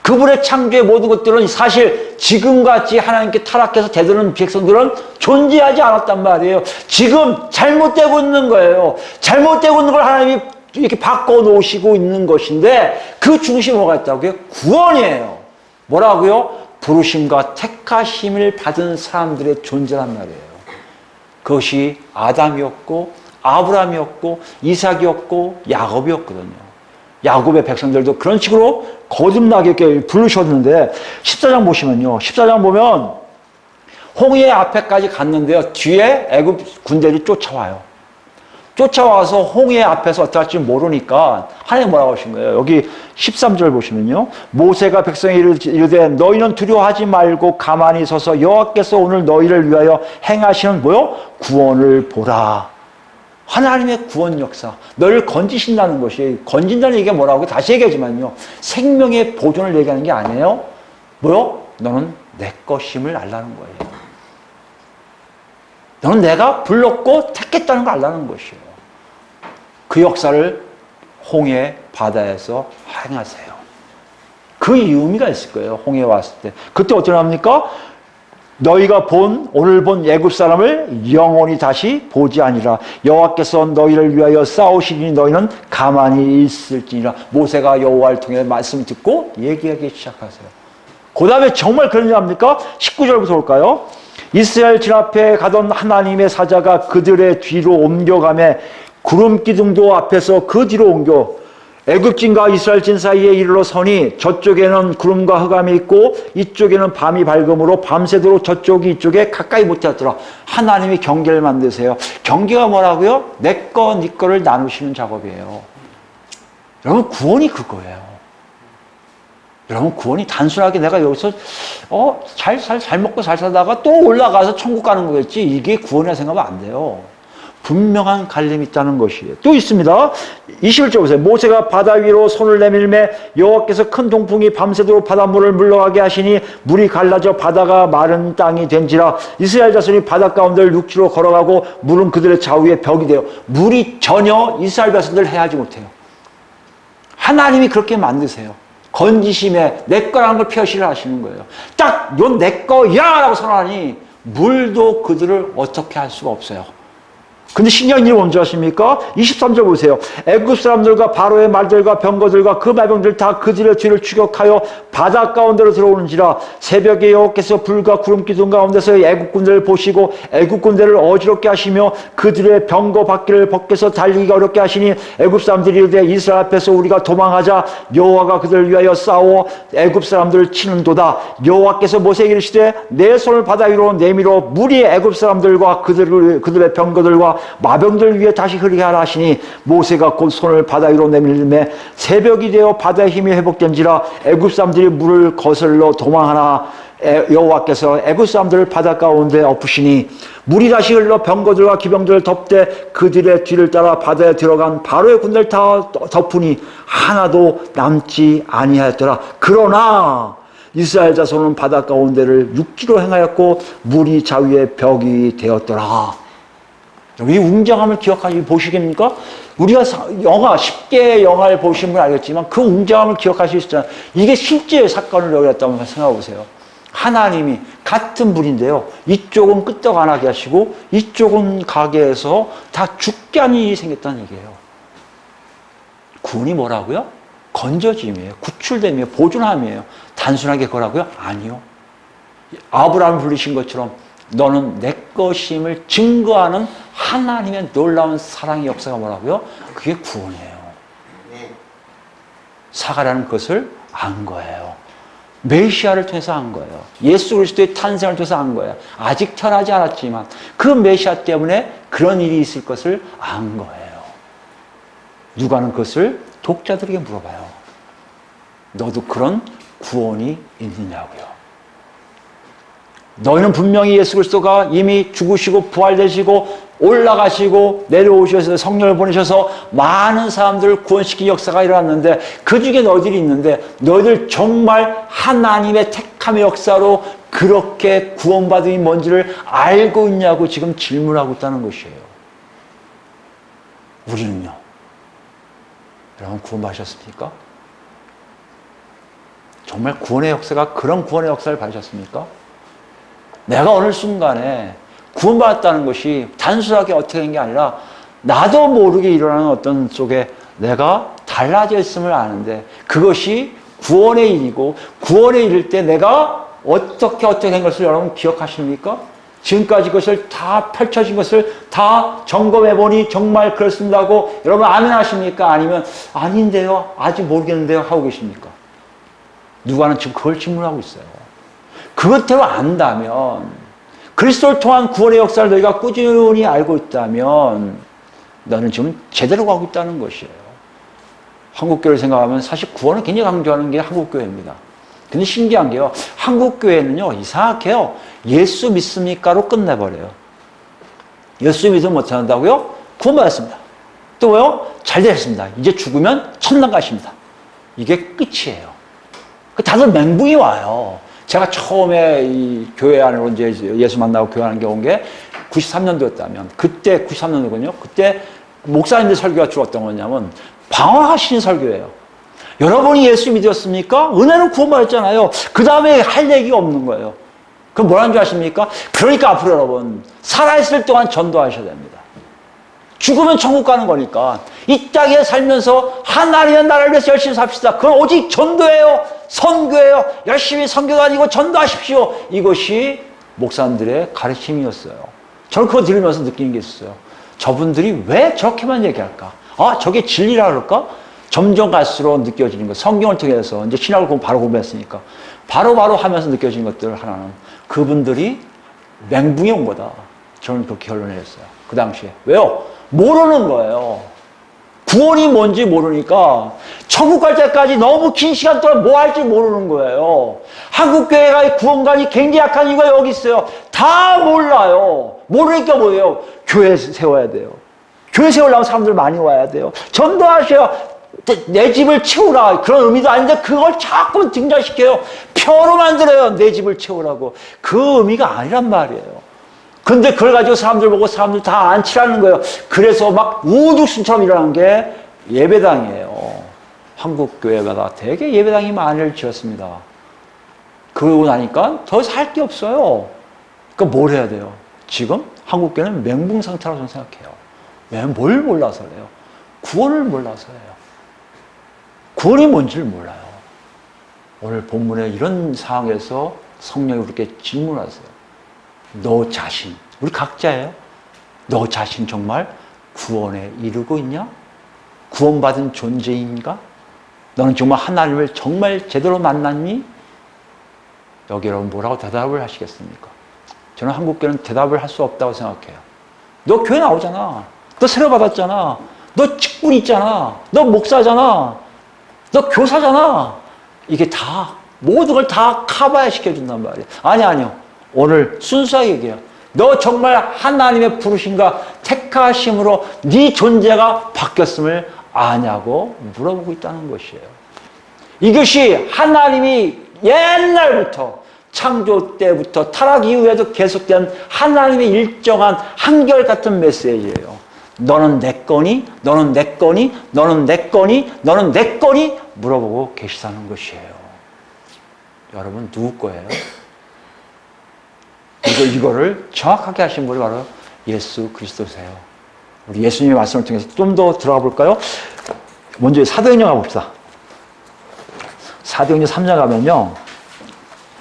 그분의 창조의 모든 것들은 사실 지금같이 하나님께 타락해서 대드는 백성들은 존재하지 않았단 말이에요. 지금 잘못되고 있는 거예요. 잘못되고 있는 걸 하나님이 이렇게 바꿔놓으시고 있는 것인데 그 중심에 뭐가 있다고요? 구원이에요. 뭐라고요? 부르심과 택하심을 받은 사람들의 존재란 말이에요. 그것이 아담이었고 아브라함이었고 이삭이었고 야곱이었거든요. 야곱의 백성들도 그런 식으로 거듭나게 부르셨는데 14장 보시면요. 14장 보면 홍해 앞에까지 갔는데요. 뒤에 애굽 군대들이 쫓아와요. 쫓아와서 홍해 앞에서 어떻게 할지 모르니까 하나님 뭐라고 하신 거예요? 여기 13절 보시면요. 모세가 백성에 이르되 너희는 두려워하지 말고 가만히 서서 여호와께서 오늘 너희를 위하여 행하시는 뭐요? 구원을 보라. 하나님의 구원 역사, 너를 건지신다는 것이, 건진다는 얘기가 뭐라고 다시 얘기하지만요. 생명의 보존을 얘기하는 게 아니에요. 뭐요? 너는 내 것임을 알라는 거예요. 너는 내가 불렀고 택했다는 걸 알라는 것이에요. 그 역사를 홍해 바다에서 행하세요. 그 의미가 있을 거예요. 홍해에 왔을 때. 그때 어떻게 합니까? 너희가 오늘 본 애굽 사람을 영원히 다시 보지 아니라 여호와께서 너희를 위하여 싸우시니 너희는 가만히 있을지니라. 모세가 여호와를 통해 말씀 듣고 얘기하기 시작하세요. 그 다음에 정말 그런 일 합니까? 19절부터 볼까요? 이스라엘 진 앞에 가던 하나님의 사자가 그들의 뒤로 옮겨가매 구름 기둥도 앞에서 그 뒤로 옮겨 애굽진과 이스라엘진 사이에 이르러 서니 저쪽에는 구름과 흑암이 있고 이쪽에는 밤이 밝음으로 밤새도록 저쪽이 이쪽에 가까이 못하더라. 하나님이 경계를 만드세요. 경계가 뭐라고요? 내 거, 네 거를 나누시는 작업이에요. 여러분 구원이 그거예요. 여러분 구원이 단순하게 내가 여기서 잘 먹고 잘 살다가 또 올라가서 천국 가는 거겠지. 이게 구원이라 생각하면 안 돼요. 분명한 갈림이 있다는 것이에요. 또 있습니다. 21절 보세요. 모세가 바다 위로 손을 내밀매 여호와께서 큰 동풍이 밤새도록 바닷물을 물러가게 하시니 물이 갈라져 바다가 마른 땅이 된지라. 이스라엘 자손이 바다 가운데를 육지로 걸어가고 물은 그들의 좌우에 벽이 돼요. 물이 전혀 이스라엘 백성들을 해하지 못해요. 하나님이 그렇게 만드세요. 건지심에 내 거라는 걸 표시를 하시는 거예요. 딱 이건 내 거야 라고 선언하니 물도 그들을 어떻게 할 수가 없어요. 근데 신기한 일이 뭔지 아십니까? 23절 보세요. 애굽 사람들과 바로의 말들과 병거들과 그 말병들 다 그들의 뒤를 추격하여 바다 가운데로 들어오는지라. 새벽에 여호와께서 불과 구름 기둥 가운데서 애굽 군대를 보시고 애굽 군대를 어지럽게 하시며 그들의 병거 바퀴를 벗겨서 달리기가 어렵게 하시니 애굽 사람들이 이르되 이스라엘 앞에서 우리가 도망하자. 여호와가 그들을 위하여 싸워 애굽 사람들을 치는도다. 여호와께서 모세에게 이르시되 내 손을 바다 위로 내밀어 물이 애굽 사람들과 그들의 병거들과 마병들 위에 다시 흐르게 하라 하시니 모세가 곧 손을 바다 위로 내밀매 새벽이 되어 바다의 힘이 회복된지라. 애굽 사람들이 물을 거슬러 도망하나 여호와께서 애굽 사람들을 바다 가운데 엎으시니 물이 다시 흘러 병거들과 기병들을 덮되 그들의 뒤를 따라 바다에 들어간 바로의 군대를 다 덮으니 하나도 남지 아니하였더라. 그러나 이스라엘 자손은 바다 가운데를 육지로 행하였고 물이 자위의 벽이 되었더라. 이 웅장함을 기억하시 보시겠습니까? 우리가 쉽게 영화를 보시면 알겠지만 그 웅장함을 기억하실 수 있잖아요. 이게 실제 사건을 여겼다고 생각해 보세요. 하나님이 같은 분인데요. 이쪽은 끄떡 안 하게 하시고 이쪽은 가게 해서 다 죽게 하는 일이 생겼다는 얘기예요. 구원이 뭐라고요? 건져짐이에요. 구출됨이에요. 보존함이에요. 단순하게 그거라고요? 아니요. 아브라함을 부르신 것처럼 너는 내 것임을 증거하는 하나님의 놀라운 사랑의 역사가 뭐라고요? 그게 구원이에요. 사가랴는 그것을 안 거예요. 메시아를 통해서 안 거예요. 예수 그리스도의 탄생을 통해서 안 거예요. 아직 태어나지 않았지만 그 메시아 때문에 그런 일이 있을 것을 안 거예요. 누가는 그것을 독자들에게 물어봐요. 너도 그런 구원이 있느냐고요. 너희는 분명히 예수 그리스도가 이미 죽으시고 부활되시고 올라가시고 내려오셔서 성령을 보내셔서 많은 사람들을 구원시킨 역사가 일어났는데 그 중에 너희들이 있는데 너희들 정말 하나님의 택함의 역사로 그렇게 구원받음이 뭔지를 알고 있냐고 지금 질문하고 있다는 것이에요. 우리는요? 여러분 구원받으셨습니까? 정말 구원의 역사가 그런 구원의 역사를 받으셨습니까? 내가 어느 순간에 구원받았다는 것이 단순하게 어떻게 된 게 아니라 나도 모르게 일어나는 어떤 속에 내가 달라져 있음을 아는데 그것이 구원의 일이고 구원의 일일 때 내가 어떻게 된 것을 여러분 기억하십니까? 지금까지 그것을 다 펼쳐진 것을 다 점검해보니 정말 그렇습니다 하고 여러분 아멘 하십니까? 아니면 아닌데요? 아직 모르겠는데요? 하고 계십니까? 누가는 지금 그걸 질문하고 있어요. 그것대로 안다면 그리스도를 통한 구원의 역사를 너희가 꾸준히 알고 있다면 너는 지금 제대로 가고 있다는 것이에요. 한국교회를 생각하면 사실 구원을 굉장히 강조하는 게 한국교회입니다. 근데 신기한 게요. 한국교회는요. 이상하게요. 예수 믿습니까로 끝내버려요. 예수 믿으면 못한다고요? 구원받았습니다. 또 뭐요? 잘 되셨습니다. 이제 죽으면 천당 가십니다. 이게 끝이에요. 다들 멘붕이 와요. 제가 처음에 이 교회 안으로 이제 예수 만나고 교회 안에 온 게 93년도였다면, 그때 93년도군요. 그때 목사님들 설교가 주로 어떤 거냐면, 방황하시는 설교예요. 여러분이 예수 믿었습니까? 은혜는 구원받았잖아요. 그 다음에 할 얘기가 없는 거예요. 그럼 뭐라는 줄 아십니까? 그러니까 앞으로 여러분, 살아있을 동안 전도하셔야 됩니다. 죽으면 천국 가는 거니까 이 땅에 살면서 하나님의 나라를 위해서 열심히 삽시다. 그건 오직 전도예요. 선교예요. 열심히 선교 다니고 전도하십시오. 이것이 목사님들의 가르침이었어요. 저는 그거 들으면서 느끼는 게 있었어요. 저분들이 왜 저렇게만 얘기할까? 아, 저게 진리라 그럴까? 점점 갈수록 느껴지는 것. 성경을 통해서 이제 신학을 바로 공부했으니까 바로바로 하면서 느껴지는 것들 하나는 그분들이 맹붕이 온 거다. 저는 그렇게 결론을 했어요. 그 당시에. 왜요? 모르는 거예요. 구원이 뭔지 모르니까 천국 갈 때까지 너무 긴 시간 동안 뭐 할지 모르는 거예요. 한국교회가 구원관이 굉장히 약한 이유가 여기 있어요. 다 몰라요. 모르니까 뭐예요? 교회 세워야 돼요. 교회 세우려면 사람들 많이 와야 돼요. 전도하셔야 내 집을 채우라 그런 의미도 아닌데 그걸 자꾸 등장시켜요. 표로 만들어요. 내 집을 채우라고. 그 의미가 아니란 말이에요. 근데 그걸 가지고 사람들 보고 사람들 다 안치라는 거예요. 그래서 막 우죽순처럼 일어난 게 예배당이에요. 한국교회마다 되게 예배당이 많이를 지었습니다. 그러고 나니까 더 살 게 없어요. 그러니까 뭘 해야 돼요? 지금 한국교회는 멘붕 상태라고 저는 생각해요. 왜? 뭘 몰라서 그래요? 구원을 몰라서예요. 구원이 뭔지를 몰라요. 오늘 본문에 이런 상황에서 성령이 그렇게 질문하세요. 너 자신, 우리 각자예요. 너 자신 정말 구원에 이르고 있냐? 구원받은 존재인가? 너는 정말 하나님을 정말 제대로 만났니? 여기 여러분 뭐라고 대답을 하시겠습니까? 저는 한국교회는 대답을 할 수 없다고 생각해요. 너 교회 나오잖아. 너 세례 받았잖아. 너 직분 있잖아. 너 목사잖아. 너 교사잖아. 이게 다 모든 걸 다 커버해 시켜준단 말이에요. 아니요. 오늘 순수하게 얘기해요. 너 정말 하나님의 부르심과 택하심으로 네 존재가 바뀌었음을 아냐고 물어보고 있다는 것이에요. 이것이 하나님이 옛날부터 창조 때부터 타락 이후에도 계속된 하나님의 일정한 한결같은 메시지예요. 너는 내 거니? 너는 내 거니? 너는 내 거니? 너는 내 거니? 물어보고 계시다는 것이에요. 여러분 누구 거예요? 이거를 정확하게 하신 분이 바로 예수 그리스도세요. 우리 예수님의 말씀을 통해서 좀 더 들어가 볼까요? 먼저 사도행전 가봅시다. 사도행전 3장 가면요.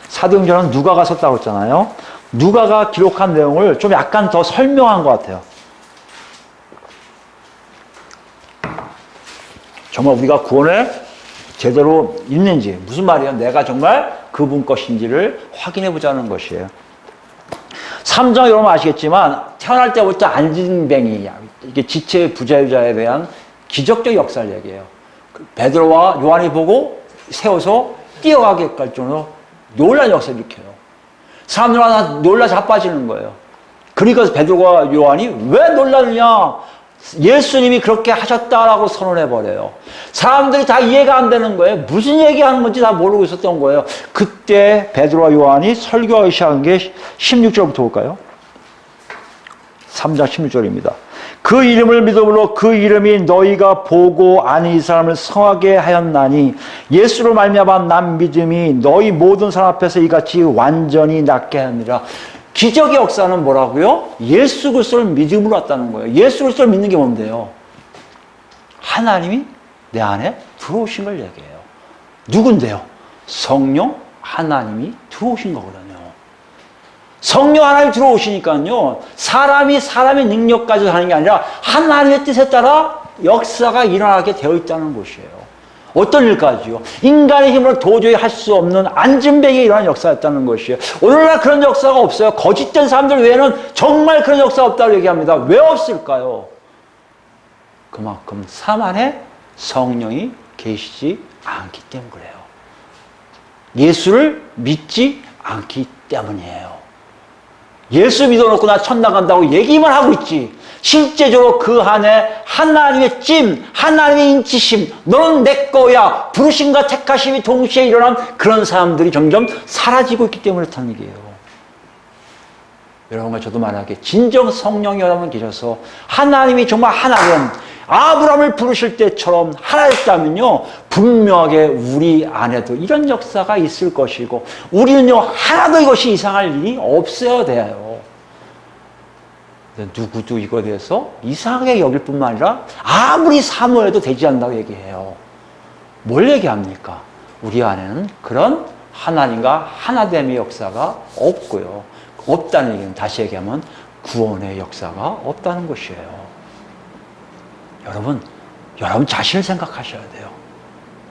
사도행전은 누가가 썼다고 했잖아요. 누가가 기록한 내용을 좀 약간 더 설명한 것 같아요. 정말 우리가 구원을 제대로 있는지, 무슨 말이에요? 내가 정말 그분 것인지를 확인해 보자는 것이에요. 3장 여러분 아시겠지만 태어날 때부터 안진뱅이, 이게 지체 부자유자에 대한 기적적 역사를 얘기해요. 베드로와 요한이 보고 세워서 뛰어가게 할 정도로 놀란 역사를 일으켜요. 사람들 하나 놀라 자빠지는 거예요. 그러니까 베드로와 요한이 왜 놀라느냐? 예수님이 그렇게 하셨다라고 선언해버려요. 사람들이 다 이해가 안 되는 거예요. 무슨 얘기하는 건지 다 모르고 있었던 거예요. 그때 베드로와 요한이 설교하기 시작한 게 16절부터 볼까요? 3장 16절입니다. 그 이름을 믿음으로 그 이름이 너희가 보고 아는 이 사람을 성하게 하였나니 예수로 말미암아 난 믿음이 너희 모든 사람 앞에서 이같이 완전히 낫게 하느니라. 기적의 역사는 뭐라고요? 예수 그리스도를 믿음으로 왔다는 거예요. 예수 그리스도를 믿는 게 뭔데요? 하나님이 내 안에 들어오신 걸 얘기해요. 누군데요? 성령 하나님이 들어오신 거거든요. 성령 하나님이 들어오시니까요, 사람의 능력 가지고 하는 게 아니라 하나님의 뜻에 따라 역사가 일어나게 되어 있다는 것이에요. 어떤 일까지요? 인간의 힘으로 도저히 할 수 없는 안진뱅이에 일어난 역사였다는 것이에요. 오늘날 그런 역사가 없어요. 거짓된 사람들 외에는 정말 그런 역사가 없다고 얘기합니다. 왜 없을까요? 그만큼 삶 안에 성령이 계시지 않기 때문에 그래요. 예수를 믿지 않기 때문이에요. 예수 믿어놓고 나 천당 간다고 얘기만 하고 있지, 실제적으로 그 안에 하나님의 찜, 하나님의 인치심, 너는 내 거야, 부르심과 택하심이 동시에 일어난 그런 사람들이 점점 사라지고 있기 때문에 그렇다는 얘기예요. 여러분과 저도 만약에 진정 성령이 여러분 계셔서 하나님이 정말 하나님, 아브라함을 부르실 때처럼 하나였다면요, 분명하게 우리 안에도 이런 역사가 있을 것이고, 우리는요 하나도 이것이 이상할 일이 없어야 돼요. 누구도 이거에 대해서 이상하게 여길 뿐만 아니라 아무리 사모해도 되지 않는다고 얘기해요. 뭘 얘기합니까? 우리 안에는 그런 하나님과 하나됨의 역사가 없고요. 없다는 얘기는 다시 얘기하면 구원의 역사가 없다는 것이에요. 여러분 자신을 생각하셔야 돼요.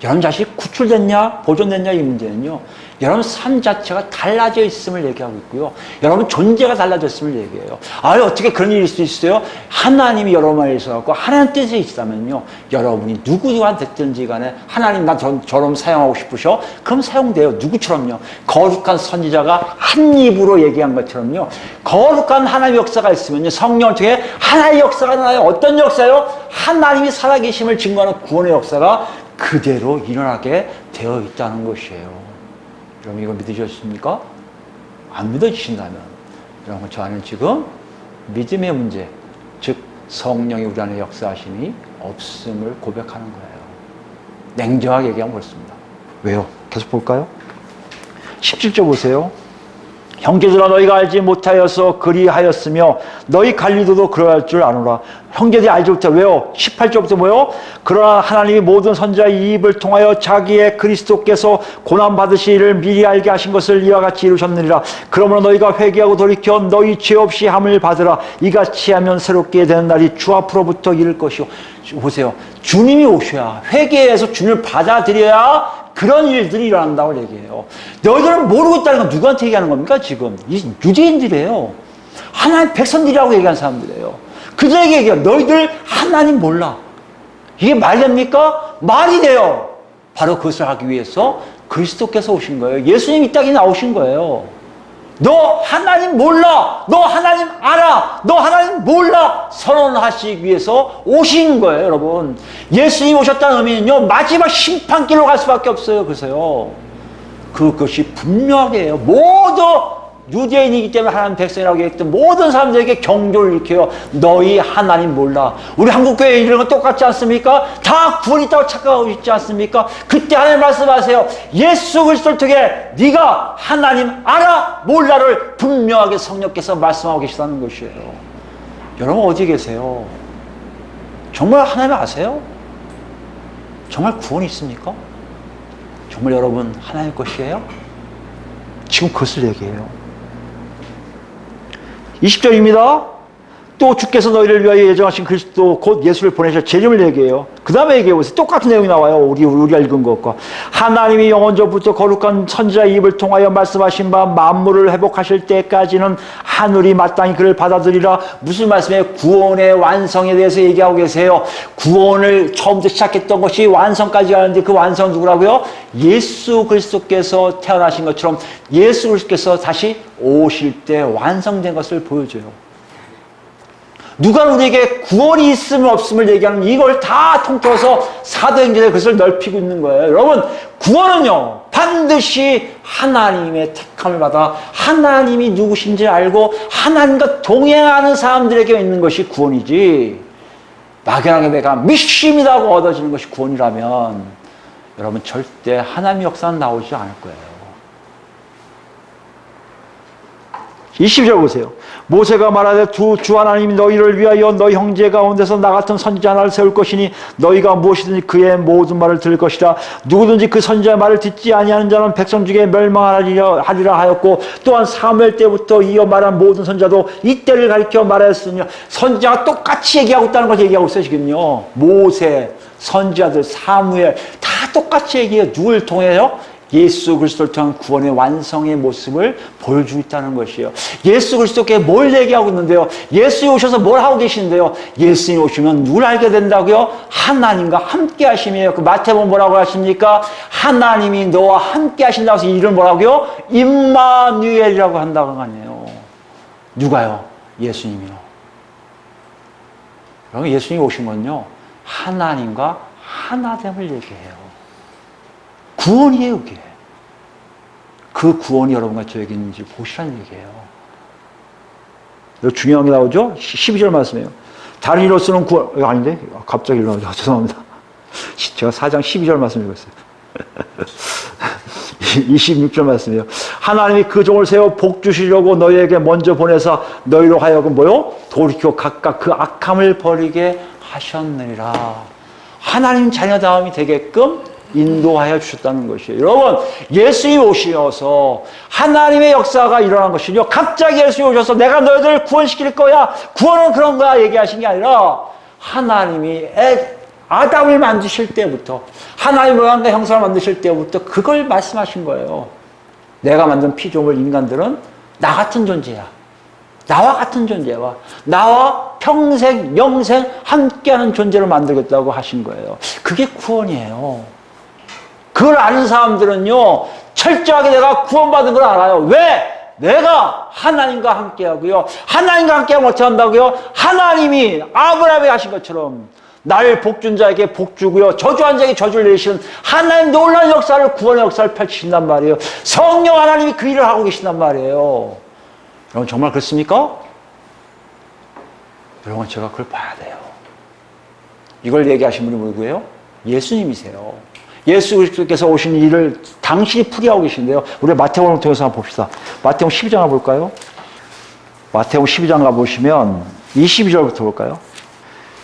여러분 자신이 구출됐냐 보존됐냐 이 문제는요, 여러분 삶 자체가 달라져 있음을 얘기하고 있고요, 여러분 존재가 달라졌음을 얘기해요. 어떻게 그런 일일 수 있어요? 하나님이 여러분 안에 있어갖고 하나님 뜻이 있다면요, 여러분이 누구가 됐든지 간에 하나님 나 저럼 사용하고 싶으셔? 그럼 사용돼요. 누구처럼요? 거룩한 선지자가 한 입으로 얘기한 것처럼요, 거룩한 하나님의 역사가 있으면요, 성령을 통해 하나의 역사가 나요. 어떤 역사요? 하나님이 살아계심을 증거하는 구원의 역사가 그대로 일어나게 되어 있다는 것이에요. 여러분 이거 믿으셨습니까? 안 믿어지신다면 여러분 저 안에 지금 믿음의 문제, 즉 성령이 우리 안에 역사하심이 없음을 고백하는 거예요. 냉정하게 얘기하면 그렇습니다. 왜요? 계속 볼까요? 17절 보세요. 형제들아 너희가 알지 못하여서 그리하였으며 너희 관리도도 그러할 줄 아노라. 형제들이 알지 못해. 왜요? 18절부터 뭐요? 그러나 하나님이 모든 선지자의 입을 통하여 자기의 그리스도께서 고난받으시기를 미리 알게 하신 것을 이와 같이 이루셨느니라. 그러므로 너희가 회개하고 돌이켜 너희 죄 없이 함을 받으라. 이같이 하면 새롭게 되는 날이 주 앞으로부터 이를 것이요. 보세요. 주님이 오셔야, 회개해서 주님을 받아들여야 그런 일들이 일어난다고 얘기해요. 너희들은 모르고 있다는 건 누구한테 얘기하는 겁니까? 지금 이 유대인들이에요. 하나님 백성들이라고 얘기하는 사람들이에요. 그들에게 얘기해요. 너희들 하나님 몰라. 이게 말이 됩니까? 말이 돼요. 바로 그것을 하기 위해서 그리스도께서 오신 거예요. 예수님이 이 땅에 나오신 거예요. 너 하나님 몰라, 너 하나님 알아, 너 하나님 몰라 선언하시기 위해서 오신 거예요. 여러분, 예수님이 오셨다는 의미는요, 마지막 심판길로 갈 수밖에 없어요. 그래서요, 그것이 분명하게 해요. 모두 유대인이기 때문에 하나님 백성이라고 얘기했던 모든 사람들에게 경고를 일으켜요. 너희 하나님 몰라. 우리 한국교회 이런 건 똑같지 않습니까? 다 구원 있다고 착각하고 있지 않습니까? 그때 하나님 말씀하세요. 예수 그리스도를 통해 네가 하나님 알아 몰라를 분명하게 성령께서 말씀하고 계시다는 것이에요. 여러분 어디 계세요? 정말 하나님 아세요? 정말 구원이 있습니까? 정말 여러분 하나님 것이에요? 지금 그것을 얘기해요. 20절입니다. 또 주께서 너희를 위하여 예정하신 그리스도 곧 예수를 보내셔 재림을 얘기해요. 그 다음에 얘기해보세요. 똑같은 내용이 나와요. 우리가 읽은 것과. 하나님이 영원전부터 거룩한 선지자의 입을 통하여 말씀하신 바 만물을 회복하실 때까지는 하늘이 마땅히 그를 받아들이라. 무슨 말씀이에요? 구원의 완성에 대해서 얘기하고 계세요. 구원을 처음부터 시작했던 것이 완성까지 가는데 그 완성 누구라고요? 예수 그리스도께서 태어나신 것처럼 예수 그리스도께서 다시 오실 때 완성된 것을 보여줘요. 누가 우리에게 구원이 있음을 없음을 얘기하는 이걸 다 통틀어서 사도행전에 그것을 넓히고 있는 거예요. 여러분, 구원은요 반드시 하나님의 택함을 받아 하나님이 누구신지 알고 하나님과 동행하는 사람들에게 있는 것이 구원이지, 막연하게 내가 믿습니다고 얻어지는 것이 구원이라면 여러분 절대 하나님의 역사는 나오지 않을 거예요. 20절 보세요. 모세가 말하되 주 하나님이 너희를 위하여 너희 형제 가운데서 나 같은 선지자 하나를 세울 것이니 너희가 무엇이든지 그의 모든 말을 들을 것이라. 누구든지 그 선지자의 말을 듣지 아니하는 자는 백성 중에 멸망하리라 하였고, 또한 사무엘 때부터 이어 말한 모든 선지자도 이때를 가리켜 말하였으니, 선지자가 똑같이 얘기하고 있다는 걸 얘기하고 있어요. 지금요 모세, 선지자들, 사무엘 다 똑같이 얘기해요. 누굴 통해요? 예수 그리스도를 통한 구원의 완성의 모습을 보여주고 있다는 것이에요. 예수 그리스도께 뭘 얘기하고 있는데요? 예수님 오셔서 뭘 하고 계시는데요? 예수님 오시면 누굴 알게 된다고요? 하나님과 함께 하심이에요. 그 마태복음 뭐라고 하십니까? 하나님이 너와 함께 하신다고 해서 이를 뭐라고요? 임마누엘이라고 한다고 하네요. 누가요? 예수님이요. 여러분, 예수님이 오신 건요 하나님과 하나됨을 얘기해요. 구원이에요, 그게. 그 구원이 여러분과 저에게 있는지 보시라는 얘기예요. 중요한 게 나오죠? 12절 말씀이에요. 다른 이로서는 구원, 이거 아닌데? 갑자기 일어나죠. 죄송합니다. 제가 4장 12절 말씀 읽었어요. 26절 말씀이에요. 하나님이 그 종을 세워 복 주시려고 너희에게 먼저 보내서 너희로 하여금 뭐요? 돌이켜 각각 그 악함을 버리게 하셨느니라. 하나님 자녀다움이 되게끔 인도하여 주셨다는 것이에요. 여러분, 예수님이 오셔서 하나님의 역사가 일어난 것이요. 갑자기 예수님이 오셔서 내가 너희들을 구원시킬 거야. 구원은 그런 거야. 얘기하신 게 아니라 하나님이 아담을 만드실 때부터, 하나님의 모양과 형상을 만드실 때부터 그걸 말씀하신 거예요. 내가 만든 피조물 인간들은 나 같은 존재야. 나와 같은 존재와 나와 평생 영생 함께하는 존재를 만들겠다고 하신 거예요. 그게 구원이에요. 그걸 아는 사람들은요 철저하게 내가 구원받은 걸 알아요. 왜? 내가 하나님과 함께하고요. 하나님과 함께하면 어떻게 한다고요? 하나님이 아브라함에게 하신 것처럼 나를 복준 자에게 복 주고요, 저주한 자에게 저주를 내리시는 하나님 놀라운 역사를, 구원의 역사를 펼치신단 말이에요. 성령 하나님이 그 일을 하고 계신단 말이에요. 여러분, 정말 그렇습니까? 여러분, 제가 그걸 봐야 돼요. 이걸 얘기하신 분이 누구예요? 예수님이세요. 예수 그리스도께서 오신 일을 당신이 풀이하고 계신데요. 우리 마태복음을 통해서 한번 봅시다. 마태복음 12장 가볼까요? 마태복음 12장 가보시면 22절부터 볼까요?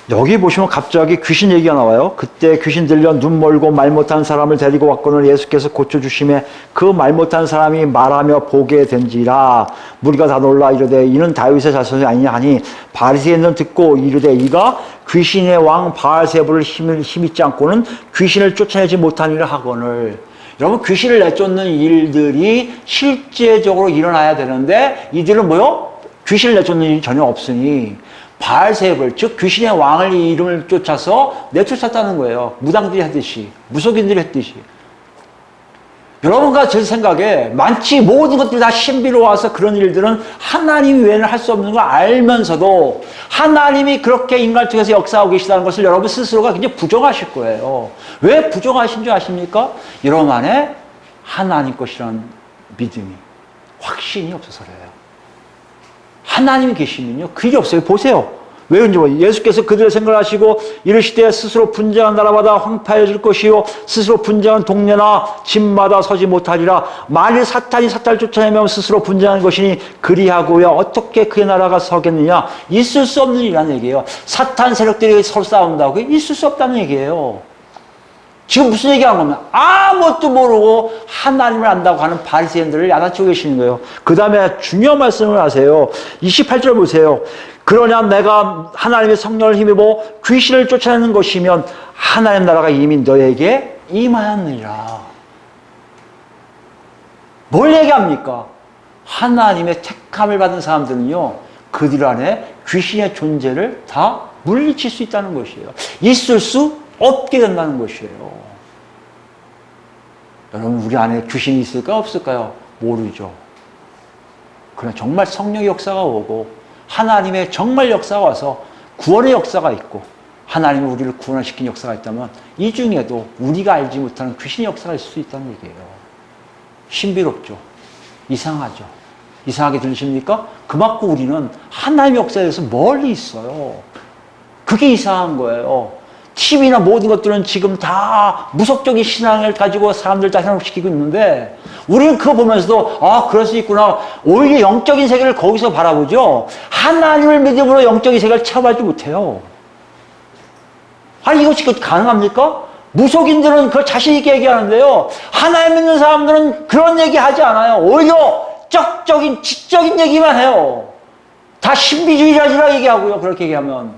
여기 보시면 갑자기 귀신 얘기가 나와요. 그때 귀신 들려 눈 멀고 말 못한 사람을 데리고 왔거늘 예수께서 고쳐주심에 그 말 못한 사람이 말하며 보게 된지라. 무리가 다 놀라 이르되 이는 다윗의 자손이 아니냐 하니, 바리새인들은 듣고 이르되 이가 귀신의 왕 바알세불을 힘있지 않고는 귀신을 쫓아내지 못하니라 하거늘. 여러분, 귀신을 내쫓는 일들이 실제적으로 일어나야 되는데 이들은 뭐요? 귀신을 내쫓는 일이 전혀 없으니 바알세불, 즉 귀신의 왕을 이름을 쫓아서 내쫓았다는 거예요. 무당들이 하듯이, 무속인들이 했듯이. 여러분과 제 생각에 많지 모든 것들이 다 신비로워서 그런 일들은 하나님 외에는 할 수 없는 걸 알면서도 하나님이 그렇게 인간을 통해서 역사하고 계시다는 것을 여러분 스스로가 굉장히 부정하실 거예요. 왜 부정하신 줄 아십니까? 여러분 안에 하나님 것이라는 믿음이, 확신이 없어서 그래요. 하나님이 계시면요 그게 없어요. 보세요. 왜 그런지 예수께서 그들의 생각을 하시고 이르시되 스스로 분쟁한 나라마다 황폐해질 것이요 스스로 분쟁한 동네나 집마다 서지 못하리라. 만일 사탄이 사탄을 쫓아내면 스스로 분쟁하는 것이니 그리하고요 어떻게 그의 나라가 서겠느냐. 있을 수 없는 일이라는 얘기예요. 사탄 세력들이 서로 싸운다고 있을 수 없다는 얘기예요. 지금 무슨 얘기하는 거면 아무것도 모르고 하나님을 안다고 하는 바리새인들을 야단치고 계시는 거예요. 그 다음에 중요한 말씀을 하세요. 28절 보세요. 그러냐 내가 하나님의 성령을 힘입어 귀신을 쫓아내는 것이면 하나님 나라가 이미 너에게 임하였느니라. 뭘 얘기합니까? 하나님의 택함을 받은 사람들은요, 그들 안에 귀신의 존재를 다 물리칠 수 있다는 것이에요. 있을 수 없게 된다는 것이에요. 여러분, 우리 안에 귀신이 있을까 없을까요? 모르죠. 그러나 정말 성령의 역사가 오고 하나님의 정말 역사가 와서 구원의 역사가 있고 하나님이 우리를 구원시킨 역사가 있다면 이 중에도 우리가 알지 못하는 귀신의 역사가 있을 수 있다는 얘기예요. 신비롭죠. 이상하죠. 이상하게 들리십니까? 그만큼 우리는 하나님의 역사에 대해서 멀리 있어요. 그게 이상한 거예요. TV나 모든 것들은 지금 다 무속적인 신앙을 가지고 사람들 다 현혹시키고 있는데 우리는 그거 보면서도 아, 그럴 수 있구나. 오히려 영적인 세계를 거기서 바라보죠. 하나님을 믿음으로 영적인 세계를 체험하지 못해요. 아니, 이거 지금 가능합니까? 무속인들은 그걸 자신 있게 얘기하는데요. 하나님 믿는 사람들은 그런 얘기 하지 않아요. 오히려 적적인, 지적인 얘기만 해요. 다 신비주의자지라 얘기하고요. 그렇게 얘기하면.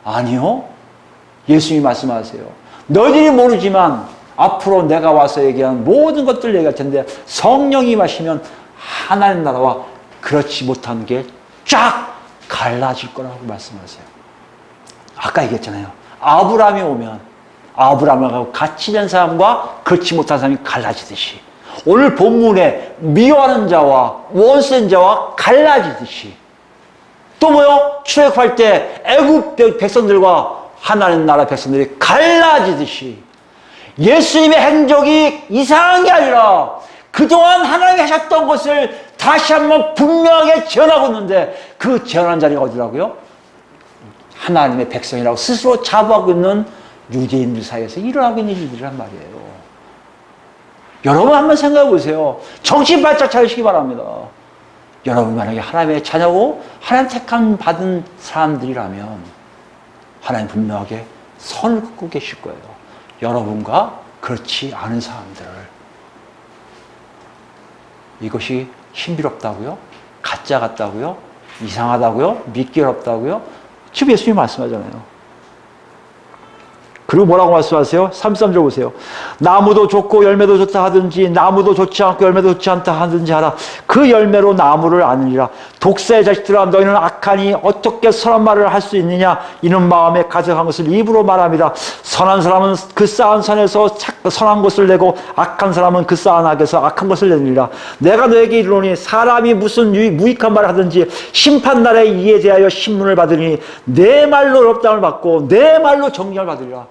아니요. 예수님이 말씀하세요. 너희들이 모르지만 앞으로 내가 와서 얘기한 모든 것들을 얘기할 텐데 성령이 마시면 하나님 나라와 그렇지 못한 게 쫙 갈라질 거라고 말씀하세요. 아까 얘기했잖아요. 아브라함이 오면 아브라함하고 같이 된 사람과 그렇지 못한 사람이 갈라지듯이 오늘 본문에 미워하는 자와 원수된 자와 갈라지듯이 또 뭐요? 출애굽할 때 애굽 백성들과 하나님 나라 백성들이 갈라지듯이 예수님의 행적이 이상한 게 아니라 그동안 하나님이 하셨던 것을 다시 한번 분명하게 재현하고 있는데 그 재현한 자리가 어디라고요? 하나님의 백성이라고 스스로 자부하고 있는 유대인들 사이에서 일어나고 있는 일들이란 말이에요. 여러분 한번 생각해 보세요. 정신 바짝 차리시기 바랍니다. 여러분 만약에 하나님의 자녀고 하나님 택함 받은 사람들이라면 하나님 분명하게 선을 긋고 계실 거예요. 여러분과 그렇지 않은 사람들을. 이것이 신비롭다고요? 가짜 같다고요? 이상하다고요? 믿기 어렵다고요? 지금 예수님이 말씀하잖아요. 그리고 뭐라고 말씀하세요? 33절 보세요. 나무도 좋고 열매도 좋다 하든지 나무도 좋지 않고 열매도 좋지 않다 하든지 하라. 그 열매로 나무를 아느니라. 독사의 자식들아 너희는 악하니 어떻게 선한 말을 할 수 있느냐. 이는 마음에 가득한 것을 입으로 말합니다. 선한 사람은 그 쌓은 선에서 선한 것을 내고 악한 사람은 그 쌓은 악에서 악한 것을 내느니라. 내가 너에게 이르노니 사람이 무슨 무익한 말을 하든지 심판날에 이에 대하여 신문을 받으니 내 말로 어렵다함을 받고 내 말로 정죄를 받으리라.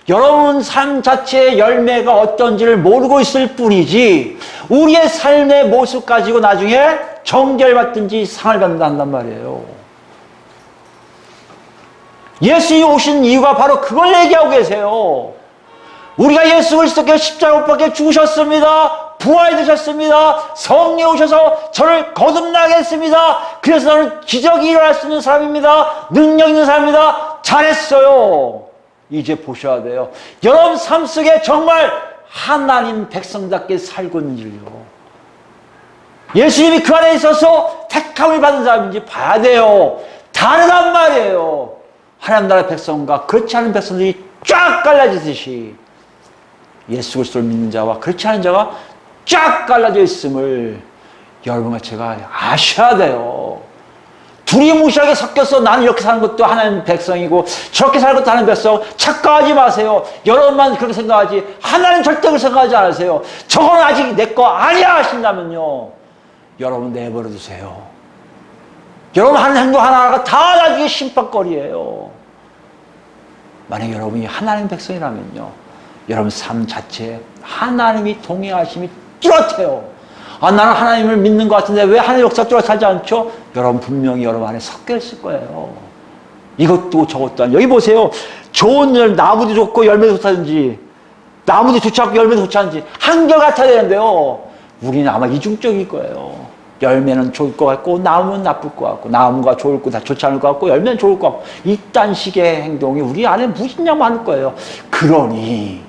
여러분 삶 자체의 열매가 어떤지를 모르고 있을 뿐이지 우리의 삶의 모습 가지고 나중에 정죄를 받든지 상을 받는다 한단 말이에요. 예수님이 오신 이유가 바로 그걸 얘기하고 계세요. 우리가 예수 그리스도께서 십자가 못 박혀 죽으셨습니다. 부활이 되셨습니다. 성령이 오셔서 저를 거듭나게 했습니다. 그래서 저는 기적이 일어날 수 있는 사람입니다. 능력 있는 사람입니다. 잘했어요. 이제 보셔야 돼요. 여러분 삶 속에 정말 하나님 백성답게 살고 있는지요. 예수님이 그 안에 있어서 택함을 받은 사람인지 봐야 돼요. 다르단 말이에요. 하나님 나라의 백성과 그렇지 않은 백성들이 쫙 갈라지듯이 예수 그리스도를 믿는 자와 그렇지 않은 자가 쫙 갈라져 있음을 여러분과 제가 아셔야 돼요. 둘이 무시하게 섞여서 나는 이렇게 사는 것도 하나님 백성이고 저렇게 사는 것도 하나님 백성. 착각하지 마세요. 여러분만 그렇게 생각하지 하나님 절대 그렇게 생각하지 않으세요. 저건 아직 내 거 아니야 하신다면요. 여러분 내버려 두세요. 여러분 하는 행동 하나하나가 다 나중에 심판거리예요. 만약 여러분이 하나님 백성이라면요. 여러분 삶 자체에 하나님이 동행하심이 뚜렷해요. 아, 나는 하나님을 믿는 것 같은데 왜 하나님 역사 뚜렷하지 않죠? 여러분 분명히 여러분 안에 섞여 있을 거예요. 이것도 저것도 아니에요. 여기 보세요. 좋은 열, 나무도 좋고 열매도 좋다든지 나무도 좋지 않고 열매도 좋지 않은지 한결같아야 되는데요. 우리는 아마 이중적일 거예요. 열매는 좋을 것 같고 나무는 나쁠 것 같고 나무가 좋을 거 다 좋지 않을 것 같고 열매는 좋을 것 같고 이딴 식의 행동이 우리 안에 무진장 많을 거예요. 그러니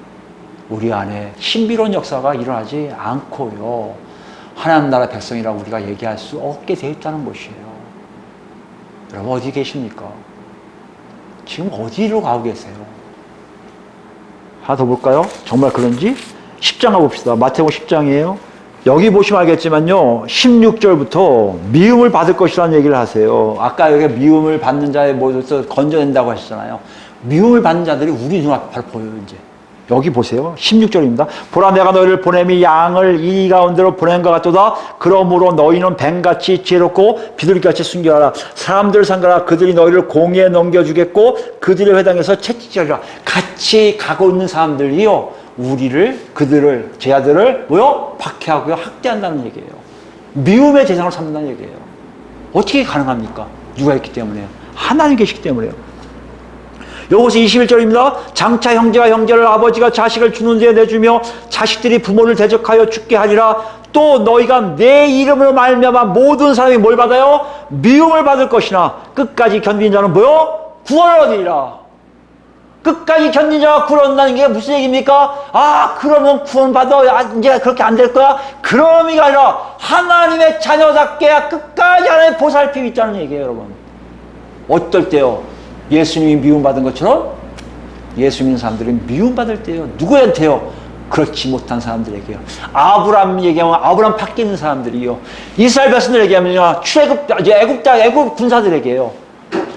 우리 안에 신비로운 역사가 일어나지 않고요. 하나님 나라 백성이라고 우리가 얘기할 수 없게 되어 있다는 것이에요. 여러분 어디 계십니까? 지금 어디로 가고 계세요? 하나 더 볼까요? 정말 그런지 10장 가봅시다. 마태복음 10장이에요. 여기 보시면 알겠지만요. 16절부터 미움을 받을 것이라는 얘기를 하세요. 아까 여기 미움을 받는 자의 모습에서 건져낸다고 하셨잖아요. 미움을 받는 자들이 우리 눈앞에 바로 보여요. 이제 여기 보세요. 16절입니다. 보라 내가 너희를 보냄이 양을 이 가운데로 보낸 것 같도다. 그러므로 너희는 뱀같이 지혜롭고 비둘기같이 순결하라. 사람들 상가라. 그들이 너희를 공의에 넘겨주겠고 그들의 회당에서 채찍질하리라. 같이 가고 있는 사람들이요. 그들을, 제 아들을 뭐요? 박해하고요. 학대한다는 얘기예요. 미움의 대상을 삼는다는 얘기예요. 어떻게 가능합니까? 누가 있기 때문에요? 하나님 계시기 때문에요. 여기서 21절입니다. 장차 형제가 형제를 아버지가 자식을 주는 데 내주며 자식들이 부모를 대적하여 죽게 하리라. 또 너희가 내 이름으로 말미암아 모든 사람이 뭘 받아요? 미움을 받을 것이나 끝까지 견딘 자는 뭐요? 구원을 얻으리라. 끝까지 견딘 자가 구원 얻는다는 게 무슨 얘기입니까? 아 그러면 구원받아. 이제 그렇게 안 될 거야? 그런 의미가 아니라 하나님의 자녀답게 끝까지 하나님의 보살핌이 있다는 얘기예요. 여러분 어떨 때요? 예수님이 미움받은 것처럼 예수 믿는 사람들이 미움받을 때요. 누구한테요? 그렇지 못한 사람들에게요. 아브라함 얘기하면 아브라함 밖에 있는 사람들이요. 이스라엘 백성들 얘기하면요. 애굽 군사들에게요.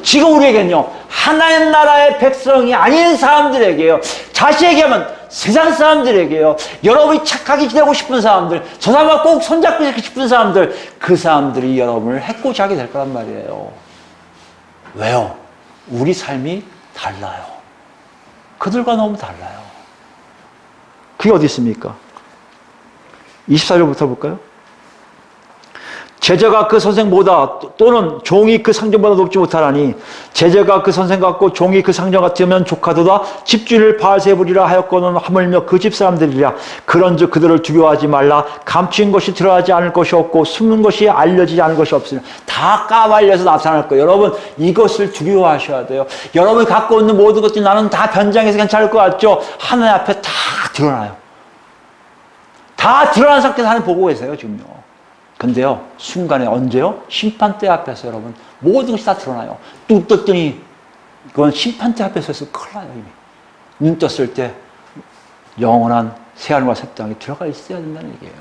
지금 우리에게는요. 하나님 나라의 백성이 아닌 사람들에게요. 다시 얘기하면 세상 사람들에게요. 여러분이 착하게 지내고 싶은 사람들, 저 사람과 꼭 손잡고 지내고 싶은 사람들, 그 사람들이 여러분을 해코지 하게 될 거란 말이에요. 왜요? 우리 삶이 달라요. 그들과 너무 달라요. 그게 어디 있습니까? 24절부터 볼까요? 제자가 그 선생보다 또는 종이 그 상전보다 높지 못하나니 제자가 그 선생 같고 종이 그 상전 같으면 조카도다. 집주인을 바알세부리라 하였거는 하물며 그 집 사람들이라. 그런즉 그들을 두려워하지 말라. 감추인 것이 드러나지 않을 것이 없고 숨는 것이 알려지지 않을 것이 없으니 다 까발려서 나타날 거예요. 여러분 이것을 두려워하셔야 돼요. 여러분이 갖고 있는 모든 것들이 나는 다 변장해서 괜찮을 것 같죠? 하나님 앞에 다 드러나요. 다 드러난 상태에서 하나님 보고 계세요 지금요. 근데요, 순간에 언제요? 심판대 앞에서 여러분, 모든 것이 다 드러나요. 뚝 떴더니, 그건 심판대 앞에서 해서 큰일 나요, 이미. 눈 떴을 때, 영원한 새하늘과 새 땅에 들어가 있어야 된다는 얘기예요.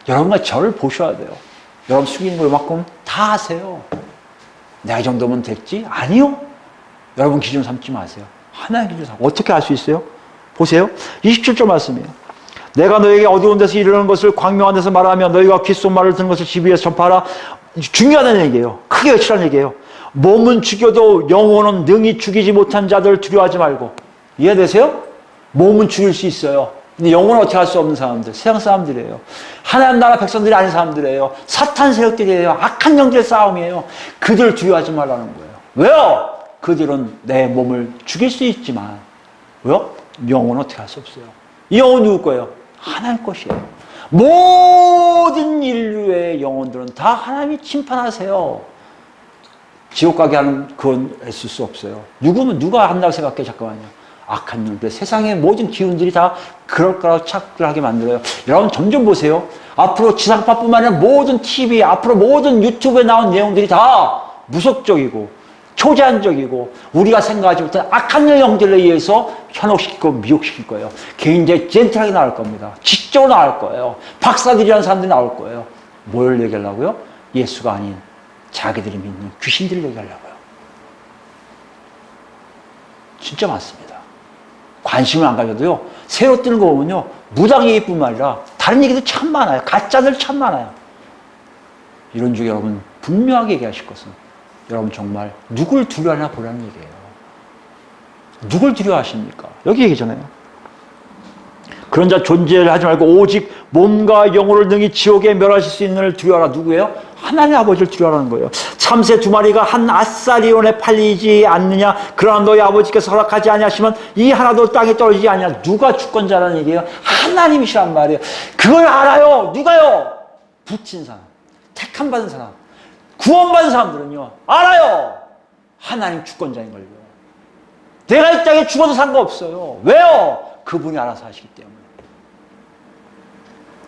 여러분과 저를 보셔야 돼요. 여러분 숙이는 거 이만큼 다 하세요. 내가 이 정도면 됐지? 아니요. 여러분 기준 삼지 마세요. 하나의 기준 삼고. 어떻게 알 수 있어요? 보세요. 27절 말씀이에요. 내가 너에게 어두운 데서 이르는 것을 광명한 데서 말하며 너희가 귓속말을 듣는 것을 집 위에서 전파하라. 중요하다는 얘기예요. 크게 외치라는 얘기예요. 몸은 죽여도 영혼은 능히 죽이지 못한 자들 두려워하지 말고. 이해되세요? 몸은 죽일 수 있어요. 근데 영혼은 어떻게 할 수 없는 사람들, 세상 사람들이에요. 하나님 나라 백성들이 아닌 사람들이에요. 사탄 세력들이에요. 악한 영들의 싸움이에요. 그들을 두려워하지 말라는 거예요. 왜요? 그들은 내 몸을 죽일 수 있지만 왜요? 영혼은 어떻게 할 수 없어요. 이 영혼은 누구 거예요? 하나님 것이에요. 모든 인류의 영혼들은 다 하나님이 심판하세요. 지옥 가게 하는 그건 있을 수 없어요. 누가 한다고 생각해? 잠깐만요. 악한 영들, 세상의 모든 기운들이 다 그럴 거라고 착각하게 만들어요. 여러분 점점 보세요. 앞으로 지상파뿐만 아니라 모든 TV, 앞으로 모든 유튜브에 나온 내용들이 다 무속적이고 초제한적이고 우리가 생각하지 못한 악한 영들에 의해서 현혹시키고 미혹시킬 거예요. 굉장히 젠틀하게 나올 겁니다. 지적으로 나올 거예요. 박사들이라는 사람들이 나올 거예요. 뭘 얘기하려고요? 예수가 아닌 자기들이 믿는 귀신들을 얘기하려고요. 진짜 많습니다. 관심을 안 가져도요. 새로 뜨는 거 보면요. 무당 얘기뿐만 아니라 다른 얘기도 참 많아요. 가짜들 참 많아요. 이런 중에 여러분 분명하게 얘기하실 것은 여러분 정말 누굴 두려워하나 보라는 얘기예요. 누굴 두려워하십니까? 여기 얘기잖아요. 그런 자 존재를 하지 말고 오직 몸과 영혼을 능히 지옥에 멸하실 수 있는 이를 두려워하라. 누구예요? 하나님 아버지를 두려워하는 거예요. 참새 2마리가 한 아사리온에 팔리지 않느냐? 그러나 너희 아버지께서 허락하지 아니하시면 이 하나도 땅에 떨어지지 아니하냐? 누가 주권자라는 얘기예요? 하나님이시란 말이에요. 그걸 알아요. 누가요? 붙인 사람, 택함 받은 사람, 구원받은 사람들은요 알아요. 하나님 주권자인 걸요. 내가 이 땅에 죽어도 상관없어요. 왜요? 그분이 알아서 하시기 때문에.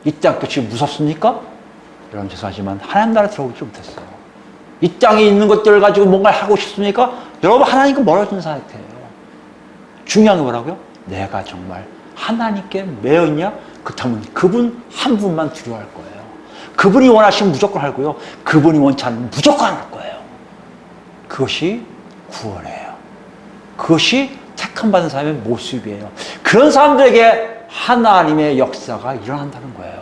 이 땅 끝이 무섭습니까? 여러분 죄송하지만 하나님 나라 들어오지 못했어요. 이 땅에 있는 것들을 가지고 뭔가를 하고 싶습니까? 여러분 하나님과 멀어진 상태예요. 중요한 게 뭐라고요? 내가 정말 하나님께 매여 있냐? 그렇다면 그분 한 분만 두려워할 거예요. 그분이 원하시면 무조건 하고요. 그분이 원치 않으면 무조건 안 할 거예요. 그것이 구원이에요. 그것이 택함 받은 사람의 모습이에요. 그런 사람들에게 하나님의 역사가 일어난다는 거예요.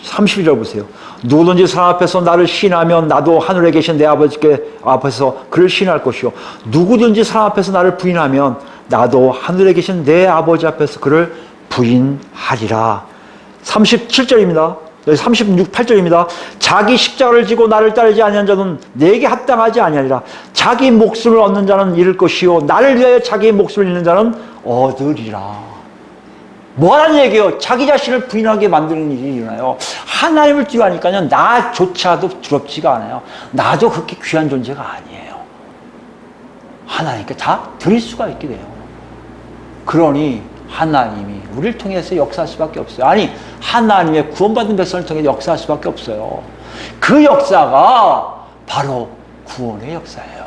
31절 보세요. 누구든지 사람 앞에서 나를 시인하면 나도 하늘에 계신 내 아버지께 앞에서 그를 시인할 것이요. 누구든지 사람 앞에서 나를 부인하면 나도 하늘에 계신 내 아버지 앞에서 그를 부인하리라. 37절입니다. 여기 8절입니다. 자기 십자가를 지고 나를 따르지 아니한 자는 내게 합당하지 아니하리라. 자기 목숨을 얻는 자는 잃을 것이요 나를 위하여 자기 목숨을 잃는 자는 얻으리라. 뭐라는 얘기예요? 자기 자신을 부인하게 만드는 일이 일어나요. 하나님을 두려워하니까요 나조차도 두렵지가 않아요. 나도 그렇게 귀한 존재가 아니에요. 하나님께 다 드릴 수가 있게 돼요. 그러니 하나님이 우리를 통해서 역사할 수밖에 없어요. 아니 하나님의 구원받은 백성을 통해 역사할 수밖에 없어요. 그 역사가 바로 구원의 역사예요.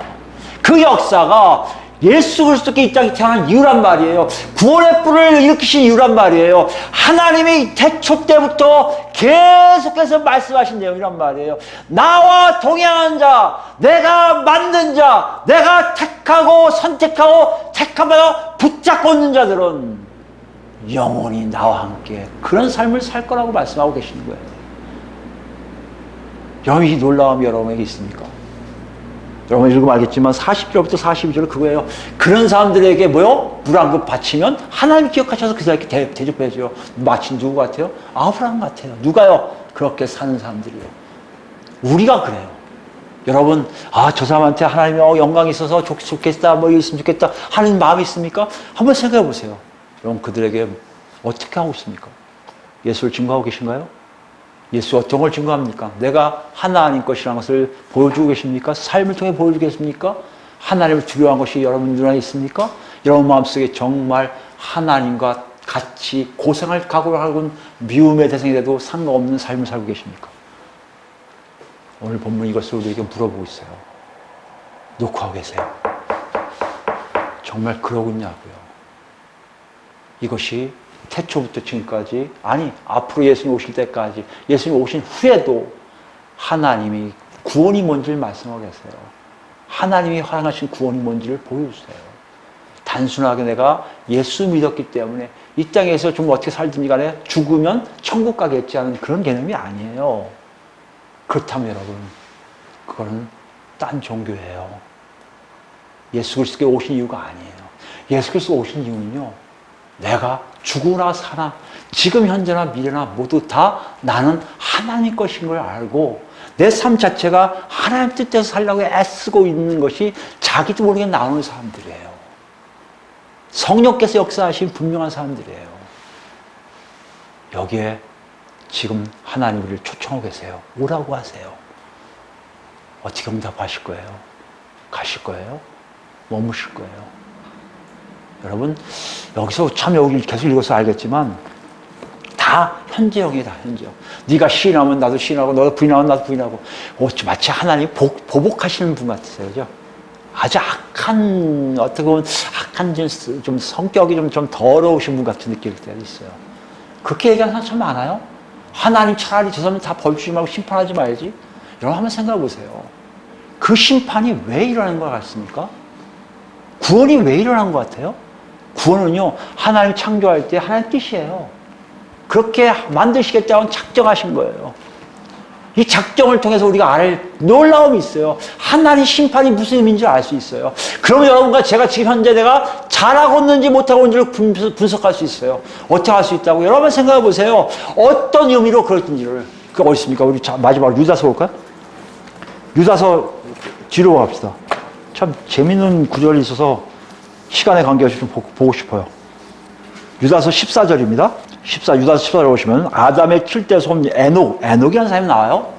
그 역사가 예수 그리스도께 이 땅에 태어난 이유란 말이에요. 구원의 뿔을 일으키신 이유란 말이에요. 하나님이 태초 때부터 계속해서 말씀하신 내용이란 말이에요. 나와 동행한 자, 내가 만든 자, 내가 택하고 선택하고 택하며 붙잡고 있는 자들은 영원히 나와 함께 그런 삶을 살 거라고 말씀하고 계시는 거예요. 여러분 이 놀라움이 여러분에게 있습니까? 여러분 읽으면 알겠지만 40절부터 42절은 그거예요. 그런 사람들에게 뭐요? 물 한 급 바치면 하나님 기억하셔서 그 사람에게 대접해줘요. 마치 누구 같아요? 아브라함 같아요. 누가요? 그렇게 사는 사람들이요. 우리가 그래요. 여러분 저 사람한테 하나님이 영광이 있어서 좋겠다 뭐 있으면 좋겠다 하는 마음이 있습니까? 한번 생각해 보세요. 여러분 그들에게 어떻게 하고 있습니까? 예수를 증거하고 계신가요? 예수 어떤 걸 증거합니까? 내가 하나님 것이라는 것을 보여주고 계십니까? 삶을 통해 보여주고 계십니까? 하나님을 두려워한 것이 여러분 눈에 있습니까? 여러분 마음속에 정말 하나님과 같이 고생할 각오를 하고 미움의 대상이 돼도 상관없는 삶을 살고 계십니까? 오늘 본문 이것을 우리에게 물어보고 있어요. 놓고 하고 계세요. 정말 그러고 있냐고요. 이것이 태초부터 지금까지 아니 앞으로 예수님 오실 때까지 예수님 오신 후에도 하나님이 구원이 뭔지를 말씀하고 계세요. 하나님이 허락하신 구원이 뭔지를 보여주세요. 단순하게 내가 예수 믿었기 때문에 이 땅에서 좀 어떻게 살든지 간에 죽으면 천국 가겠지 하는 그런 개념이 아니에요. 그렇다면 여러분 그거는 딴 종교예요. 예수 그리스도께 오신 이유가 아니에요. 예수 그리스도 오신 이유는요 내가 죽으나 사나 지금 현재나 미래나 모두 다 나는 하나님 것인 걸 알고 내 삶 자체가 하나님 뜻대로 살려고 애쓰고 있는 것이 자기도 모르게 나오는 사람들이에요. 성령께서 역사하신 분명한 사람들이에요. 여기에 지금 하나님 우리를 초청하고 계세요. 오라고 하세요. 어떻게 응답하실 거예요? 가실 거예요? 머무실 거예요? 여러분 여기서 참 여기 계속 읽어서 알겠지만 다 현재형이다. 현재형. 네가 시인하면 나도 시인하고 너가 부인하면 나도 부인하고 마치 하나님 보복하시는 분 같으세요. 그죠? 아주 악한 어떻게 보면 악한 좀 성격이 좀 더러우신 분 같은 느낌일 때가 있어요. 그렇게 얘기하는 사람 참 많아요. 하나님 차라리 저 사람 다 벌 주지 말고 심판하지 말지. 여러분 한번 생각해 보세요. 그 심판이 왜 일어나는 것 같습니까? 구원이 왜 일어난 것 같아요? 구원은요 하나님 창조할 때 하나님 뜻이에요. 그렇게 만드시겠다고 작정하신 거예요. 이 작정을 통해서 우리가 알 놀라움이 있어요. 하나님 심판이 무슨 의미인지 알 수 있어요. 그러면 여러분과 제가 지금 현재 내가 잘하고 있는지 못하고 있는지를 분석할 수 있어요. 어떻게 할 수 있다고? 여러분 생각해 보세요. 어떤 의미로 그랬는지를. 그게 어디 있습니까? 우리 마지막으로 유다서 볼까요? 유다서 뒤로 갑시다. 참 재밌는 구절이 있어서 시간에 관계없이 좀 보고 싶어요. 유다서 14절입니다. 유다서 14절 보시면 아담의 7대 손 에녹이라는 사람이 나와요.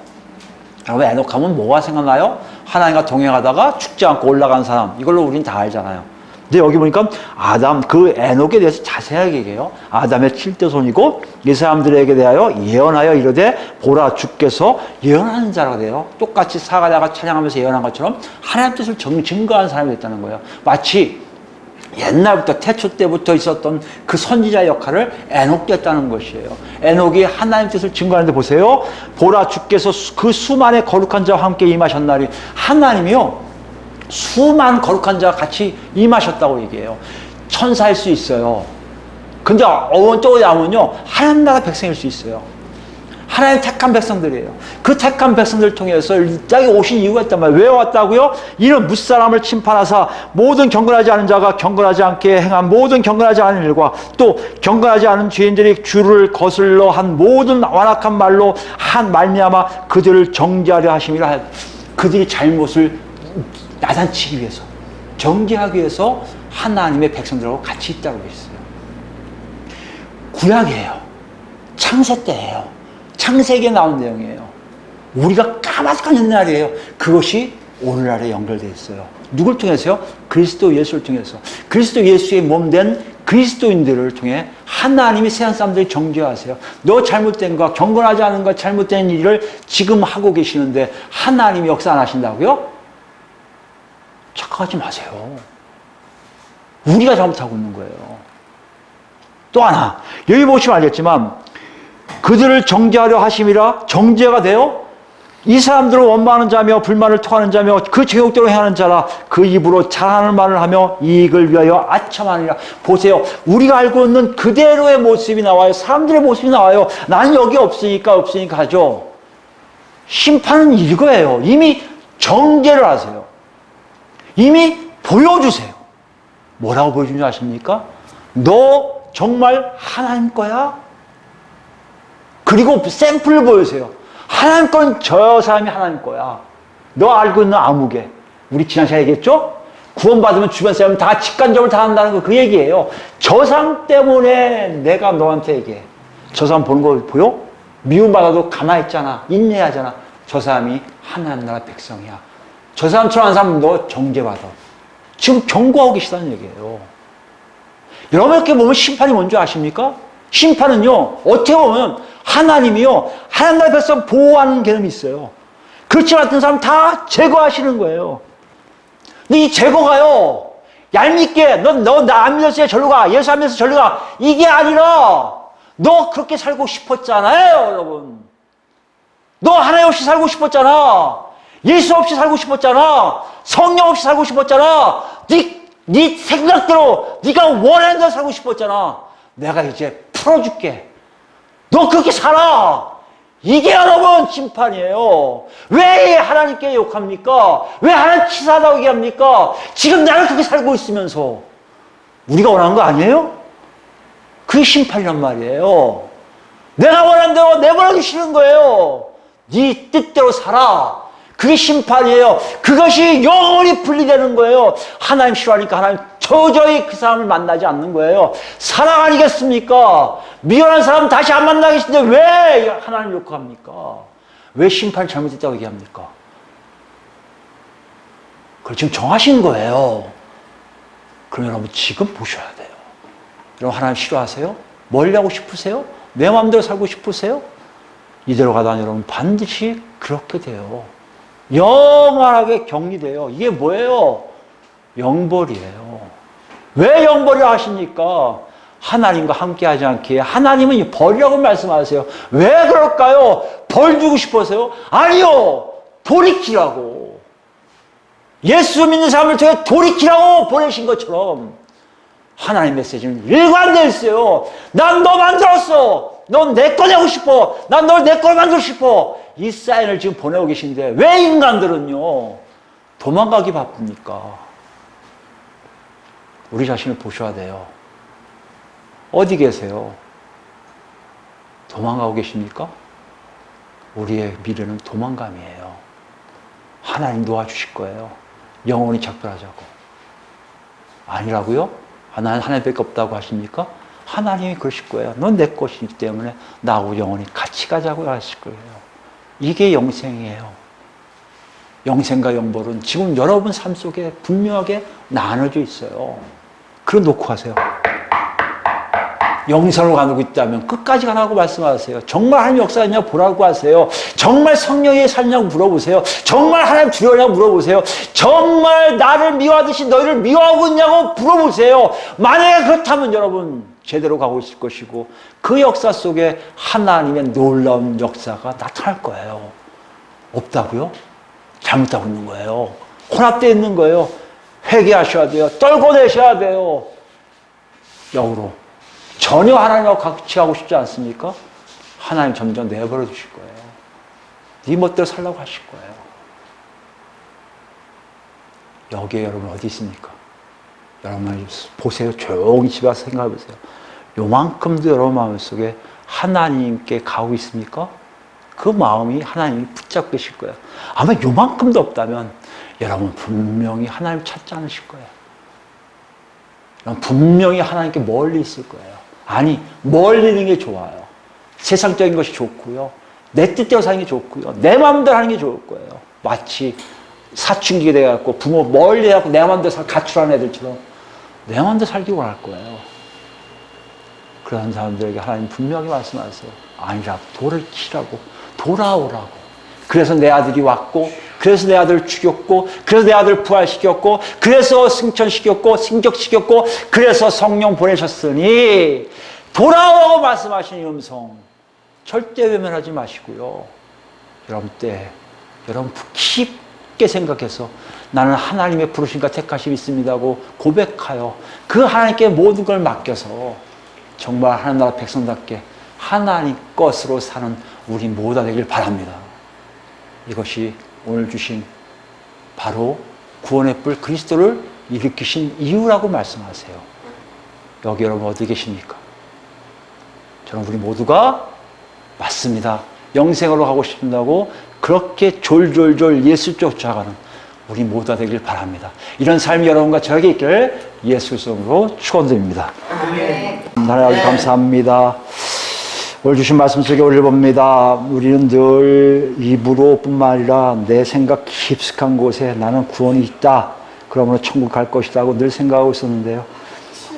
여러분 에녹 하면 뭐가 생각나요? 하나님과 동행하다가 죽지 않고 올라간 사람. 이걸로 우리는 다 알잖아요. 근데 여기 보니까 아담, 그 에녹에 대해서 자세하게 얘기해요. 아담의 7대 손이고 이 사람들에게 대하여 예언하여 이르되 보라 주께서 예언하는 자가 돼요. 똑같이 사가랴가 찬양하면서 예언한 것처럼 하나님 뜻을 증거한 사람이 됐다는 거예요. 마치 옛날부터 태초 때부터 있었던 그 선지자 역할을 에녹이 했다는 것이에요. 에녹이 하나님 뜻을 증거하는데 보세요. 보라 주께서 그 수만의 거룩한 자와 함께 임하셨나니 하나님이요 수만 거룩한 자와 같이 임하셨다고 얘기해요. 천사일 수 있어요. 근데 어원적으로 하면요 하나님 나라 백성일 수 있어요. 하나님 택한 백성들이에요. 그 택한 백성들을 통해서 이 땅에 오신 이유가 있단 말이에요. 왜 왔다고요? 이는 무사람을 침판하사 모든 경건하지 않은 자가 경건하지 않게 행한 모든 경건하지 않은 일과 또 경건하지 않은 죄인들이 주를 거슬러 한 모든 완악한 말로 한 말미암아 그들을 정죄하려 하심이라. 그들이 잘못을 야단치기 위해서 정죄하기 위해서 하나님의 백성들하고 같이 있다고 했어요. 구약이에요. 창세 때예요. 창세기에 나온 내용이에요. 우리가 까마득한 옛날이에요. 그것이 오늘날에 연결되어 있어요. 누굴 통해서요? 그리스도 예수를 통해서. 그리스도 예수의 몸된 그리스도인들을 통해 하나님이 세상 사람들이 정죄하세요. 너 잘못된 거, 경건하지 않은 거, 잘못된 일을 지금 하고 계시는데 하나님이 역사 안 하신다고요? 착각하지 마세요. 우리가 잘못하고 있는 거예요. 또 하나, 여기 보시면 알겠지만 그들을 정죄하려 하심이라. 정죄가 돼요? 이 사람들은 원망하는 자며 불만을 토하는 자며 그 제욕대로 행하는 자라. 그 입으로 잘하는 말을 하며 이익을 위하여 아첨하느니라. 보세요. 우리가 알고 있는 그대로의 모습이 나와요. 사람들의 모습이 나와요. 나는 여기 없으니까 하죠. 심판은 이거예요. 이미 정죄를 하세요. 이미 보여주세요. 뭐라고 보여주는지 아십니까? 너 정말 하나님 거야? 그리고 샘플을 보여주세요. 하나님 건 저 사람이 하나님 거야. 너 알고 있는 아무개. 우리 지난 시간에 얘기했죠? 구원받으면 주변 사람 다 직간접을 다 한다는 거 그 얘기예요. 저 사람 때문에 내가 너한테 얘기해. 저 사람 보는 거 보여? 미움받아도 가만히 있잖아. 인내하잖아. 저 사람이 하나님 나라 백성이야. 저 사람처럼 한 사람 너 정죄받아. 지금 경고하고 계시다는 얘기예요. 여러분 이렇게 보면 심판이 뭔지 아십니까? 심판은요, 어떻게 보면 하나님이요, 하나님 나라 백성 보호하는 개념이 있어요. 그렇지 않은 사람 다 제거하시는 거예요. 근데 이 제거가요, 얄밉게, 너 나 안 믿었으니까 절로 가, 예수 안 믿어서 절로 가. 이게 아니라, 너 그렇게 살고 싶었잖아요, 여러분. 너 하나님 없이 살고 싶었잖아. 예수 없이 살고 싶었잖아. 성령 없이 살고 싶었잖아. 네 생각대로 네가 원하는 대로 살고 싶었잖아. 내가 이제 풀어줄게. 너 그렇게 살아. 이게 여러분 심판이에요. 왜 하나님께 욕합니까? 왜 하나님 치사하다고 얘기합니까? 지금 나는 그렇게 살고 있으면서. 우리가 원하는 거 아니에요? 그게 심판이란 말이에요. 내가 원하는 대로 내버려두기 싫은 거예요. 네 뜻대로 살아. 그게 심판이에요. 그것이 영원히 분리되는 거예요. 하나님 싫어하니까 하나님 도저히 그 사람을 만나지 않는 거예요. 사랑 아니겠습니까? 미련한 사람 다시 안 만나겠는데 왜 하나님 욕합니까? 왜 심판이 잘못됐다고 얘기합니까? 그걸 지금 정하신 거예요. 그럼 여러분 지금 보셔야 돼요. 여러분 하나님 싫어하세요? 멀리 하고 싶으세요? 내 마음대로 살고 싶으세요? 이대로 가다니 여러분 반드시 그렇게 돼요. 영원하게 격리돼요. 이게 뭐예요? 영벌이에요. 왜 영벌이라 하십니까? 하나님과 함께 하지 않기에 하나님은 벌이라고 말씀하세요. 왜 그럴까요? 벌 주고 싶어서요? 아니요. 돌이키라고. 예수 믿는 사람을 통해 돌이키라고 보내신 것처럼 하나님 메시지는 일관되어 있어요. 난 너 만들었어. 넌 내 거 되고 싶어. 난 널 내 걸 만들고 싶어. 이 사인을 지금 보내고 계신데 왜 인간들은요 도망가기 바쁩니까? 우리 자신을 보셔야 돼요. 어디 계세요? 도망가고 계십니까? 우리의 미래는 도망감이에요. 하나님 도와주실 거예요. 영원히 작별하자고. 아니라고요? 나는 하나님밖에 없다고 하십니까? 하나님이 그러실 거예요. 넌 내 것이기 때문에 나하고 영원히 같이 가자고 하실 거예요. 이게 영생이에요. 영생과 영벌은 지금 여러분 삶 속에 분명하게 나눠져 있어요. 그럼 놓고 하세요. 영생으로 가고 있다면 끝까지 가라고 말씀하세요. 정말 하나님 역사하냐 보라고 하세요. 정말 성령이 살냐고 물어보세요. 정말 하나님 두려워하냐고 물어보세요. 정말 나를 미워하듯이 너희를 미워하고 있냐고 물어보세요. 만약에 그렇다면 여러분 제대로 가고 있을 것이고 그 역사 속에 하나님의 놀라운 역사가 나타날 거예요. 없다고요? 잘못하고 있는 거예요. 혼합되어 있는 거예요. 회개하셔야 돼요. 떨궈내셔야 돼요. 역으로 전혀 하나님하고 같이 하고 싶지 않습니까? 하나님 점점 내버려 두실 거예요. 네 멋대로 살라고 하실 거예요. 여기에 여러분 어디 있습니까? 여러분 보세요. 조용히 집에 와서 생각해 보세요. 요만큼도 여러분 마음속에 하나님께 가고 있습니까? 그 마음이 하나님이 붙잡고 계실 거예요. 아마 요만큼도 없다면 여러분 분명히 하나님 찾지 않으실 거예요. 여러분 분명히 하나님께 멀리 있을 거예요. 아니, 멀리 있는 게 좋아요. 세상적인 것이 좋고요. 내 뜻대로 사는 게 좋고요. 내 마음대로 하는 게 좋을 거예요. 마치 사춘기가 돼갖고 부모 멀리 해갖고 내 마음대로 가출하는 애들처럼 내 마음대로 살기 원할 거예요. 그런 사람들에게 하나님 분명히 말씀하세요. 아니라 돌을 치라고, 돌아오라고. 그래서 내 아들이 왔고, 그래서 내 아들을 죽였고, 그래서 내 아들을 부활시켰고, 그래서 승천시켰고, 승격시켰고, 그래서 성령 보내셨으니 돌아오라고 말씀하시는 음성 절대 외면하지 마시고요. 여러분 때 여러분 깊게 생각해서 나는 하나님의 부르심과 택하심이 있습니다고 고백하여 그 하나님께 모든 걸 맡겨서 정말 하나님 나라 백성답게 하나님 것으로 사는 우리 모두가 되길 바랍니다. 이것이 오늘 주신 바로 구원의 뿔 그리스도를 일으키신 이유라고 말씀하세요. 여기 여러분 어디 계십니까? 저는 우리 모두가 맞습니다. 영생으로 가고 싶다고 그렇게 졸졸졸 예수 쫓아가는 우리 모두가 되길 바랍니다. 이런 삶이 여러분과 저에게 있기를 예수 이름으로 축원드립니다. 하나님 아버지 감사합니다. 오늘 주신 말씀 속에 오늘 봅니다. 우리는 늘 입으로 뿐만 아니라 내 생각 깊숙한 곳에 나는 구원이 있다. 그러므로 천국 갈 것이다 하고 늘 생각하고 있었는데요.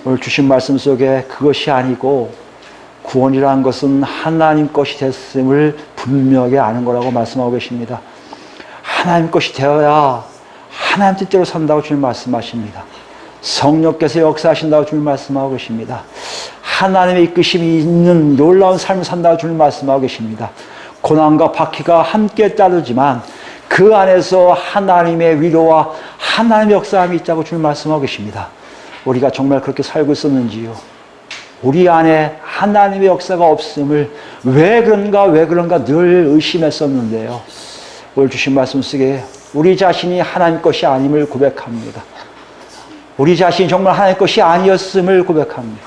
오늘 주신 말씀 속에 그것이 아니고 구원이라는 것은 하나님 것이 됐음을 분명하게 아는 거라고 말씀하고 계십니다. 하나님 것이 되어야 하나님 뜻대로 산다고 주님 말씀하십니다. 성령께서 역사하신다고 주님 말씀하고 계십니다. 하나님의 이끄심이 있는 놀라운 삶을 산다고 주님 말씀하고 계십니다. 고난과 박해가 함께 따르지만 그 안에서 하나님의 위로와 하나님의 역사함이 있다고 주님 말씀하고 계십니다. 우리가 정말 그렇게 살고 있었는지요? 우리 안에 하나님의 역사가 없음을 왜 그런가 늘 의심했었는데요. 오늘 주신 말씀 속에 우리 자신이 하나님 것이 아님을 고백합니다. 우리 자신이 정말 하나님 것이 아니었음을 고백합니다.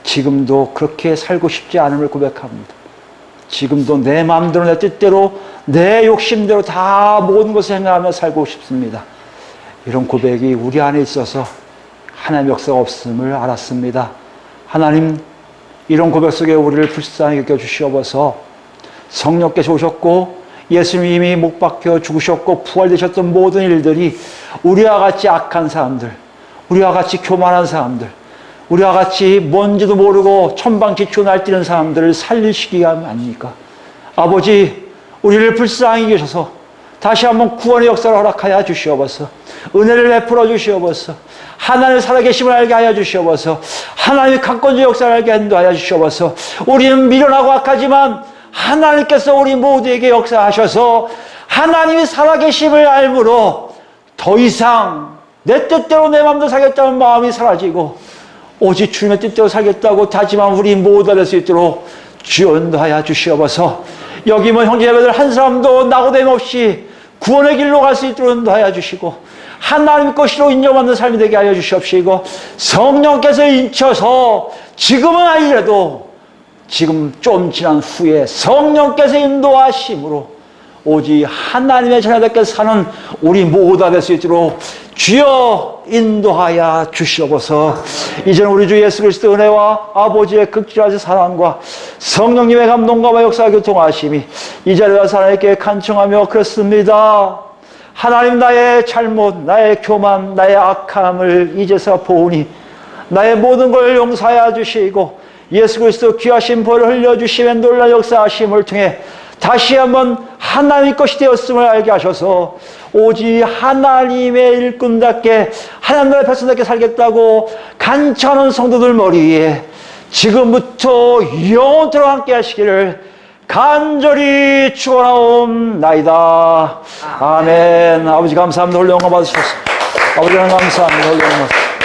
지금도 그렇게 살고 싶지 않음을 고백합니다. 지금도 내 마음대로 내 뜻대로 내 욕심대로 다 모든 것을 행하며 살고 싶습니다. 이런 고백이 우리 안에 있어서 하나님의 역사가 없음을 알았습니다. 하나님 이런 고백 속에 우리를 불쌍히 여겨주시옵소서. 성령께서 오셨고 예수님이 못 박혀 죽으셨고 부활되셨던 모든 일들이 우리와 같이 악한 사람들, 우리와 같이 교만한 사람들, 우리와 같이 뭔지도 모르고 천방지축 날뛰는 사람들을 살리시기 아닙니까? 아버지, 우리를 불쌍히 여기셔서 다시 한번 구원의 역사를 허락하여 주시옵소서. 은혜를 베풀어 주시옵소서. 하나님의 살아계심을 알게 하여 주시옵소서. 하나님의 강권적 역사를 알게 인도하여 주시옵소서. 우리는 미련하고 악하지만 하나님께서 우리 모두에게 역사하셔서 하나님의 살아계심을 알므로 더 이상 내 뜻대로 내 마음대로 살겠다는 마음이 사라지고 오직 주님의 뜻대로 살겠다고 다짐한 우리 모두가 될 수 있도록 주여 인도하여 주시옵소서. 여기 뭐 형제자매들 한 사람도 낙오됨 없이 구원의 길로 갈 수 있도록 인도하여 주시고 하나님 것으로 인정받는 삶이 되게 하여 주시옵시고 성령께서 인쳐서 지금은 아니라도 지금 좀 지난 후에 성령께서 인도하심으로 오직 하나님의 자녀답게 사는 우리 모두가 될 수 있도록 주여 인도하여 주시옵소서. 이제는 우리 주 예수 그리스도 은혜와 아버지의 극진하신 사랑과 성령님의 감동과 역사와 교통하심이 이 자리에 와서 하나님께 간청하며 그렇습니다. 하나님 나의 잘못, 나의 교만, 나의 악함을 이제서 보오니 나의 모든 걸 용서하여 주시고 예수 그리스도 귀하신 벌을 흘려주시며 놀라운 역사하심을 통해 다시 한번 하나님 것이 되었음을 알게 하셔서 오직 하나님의 일꾼답게 하나님 나라의 백성답게 살겠다고 간청하는 성도들 머리에 지금부터 영원토록 함께 하시기를 간절히 축원하옵나이다. 아멘. 아버지 감사합니다. 홀로 영광 받으시옵소서. 아버지 하나님 감사합니다. 홀로 영광 받으시옵소서.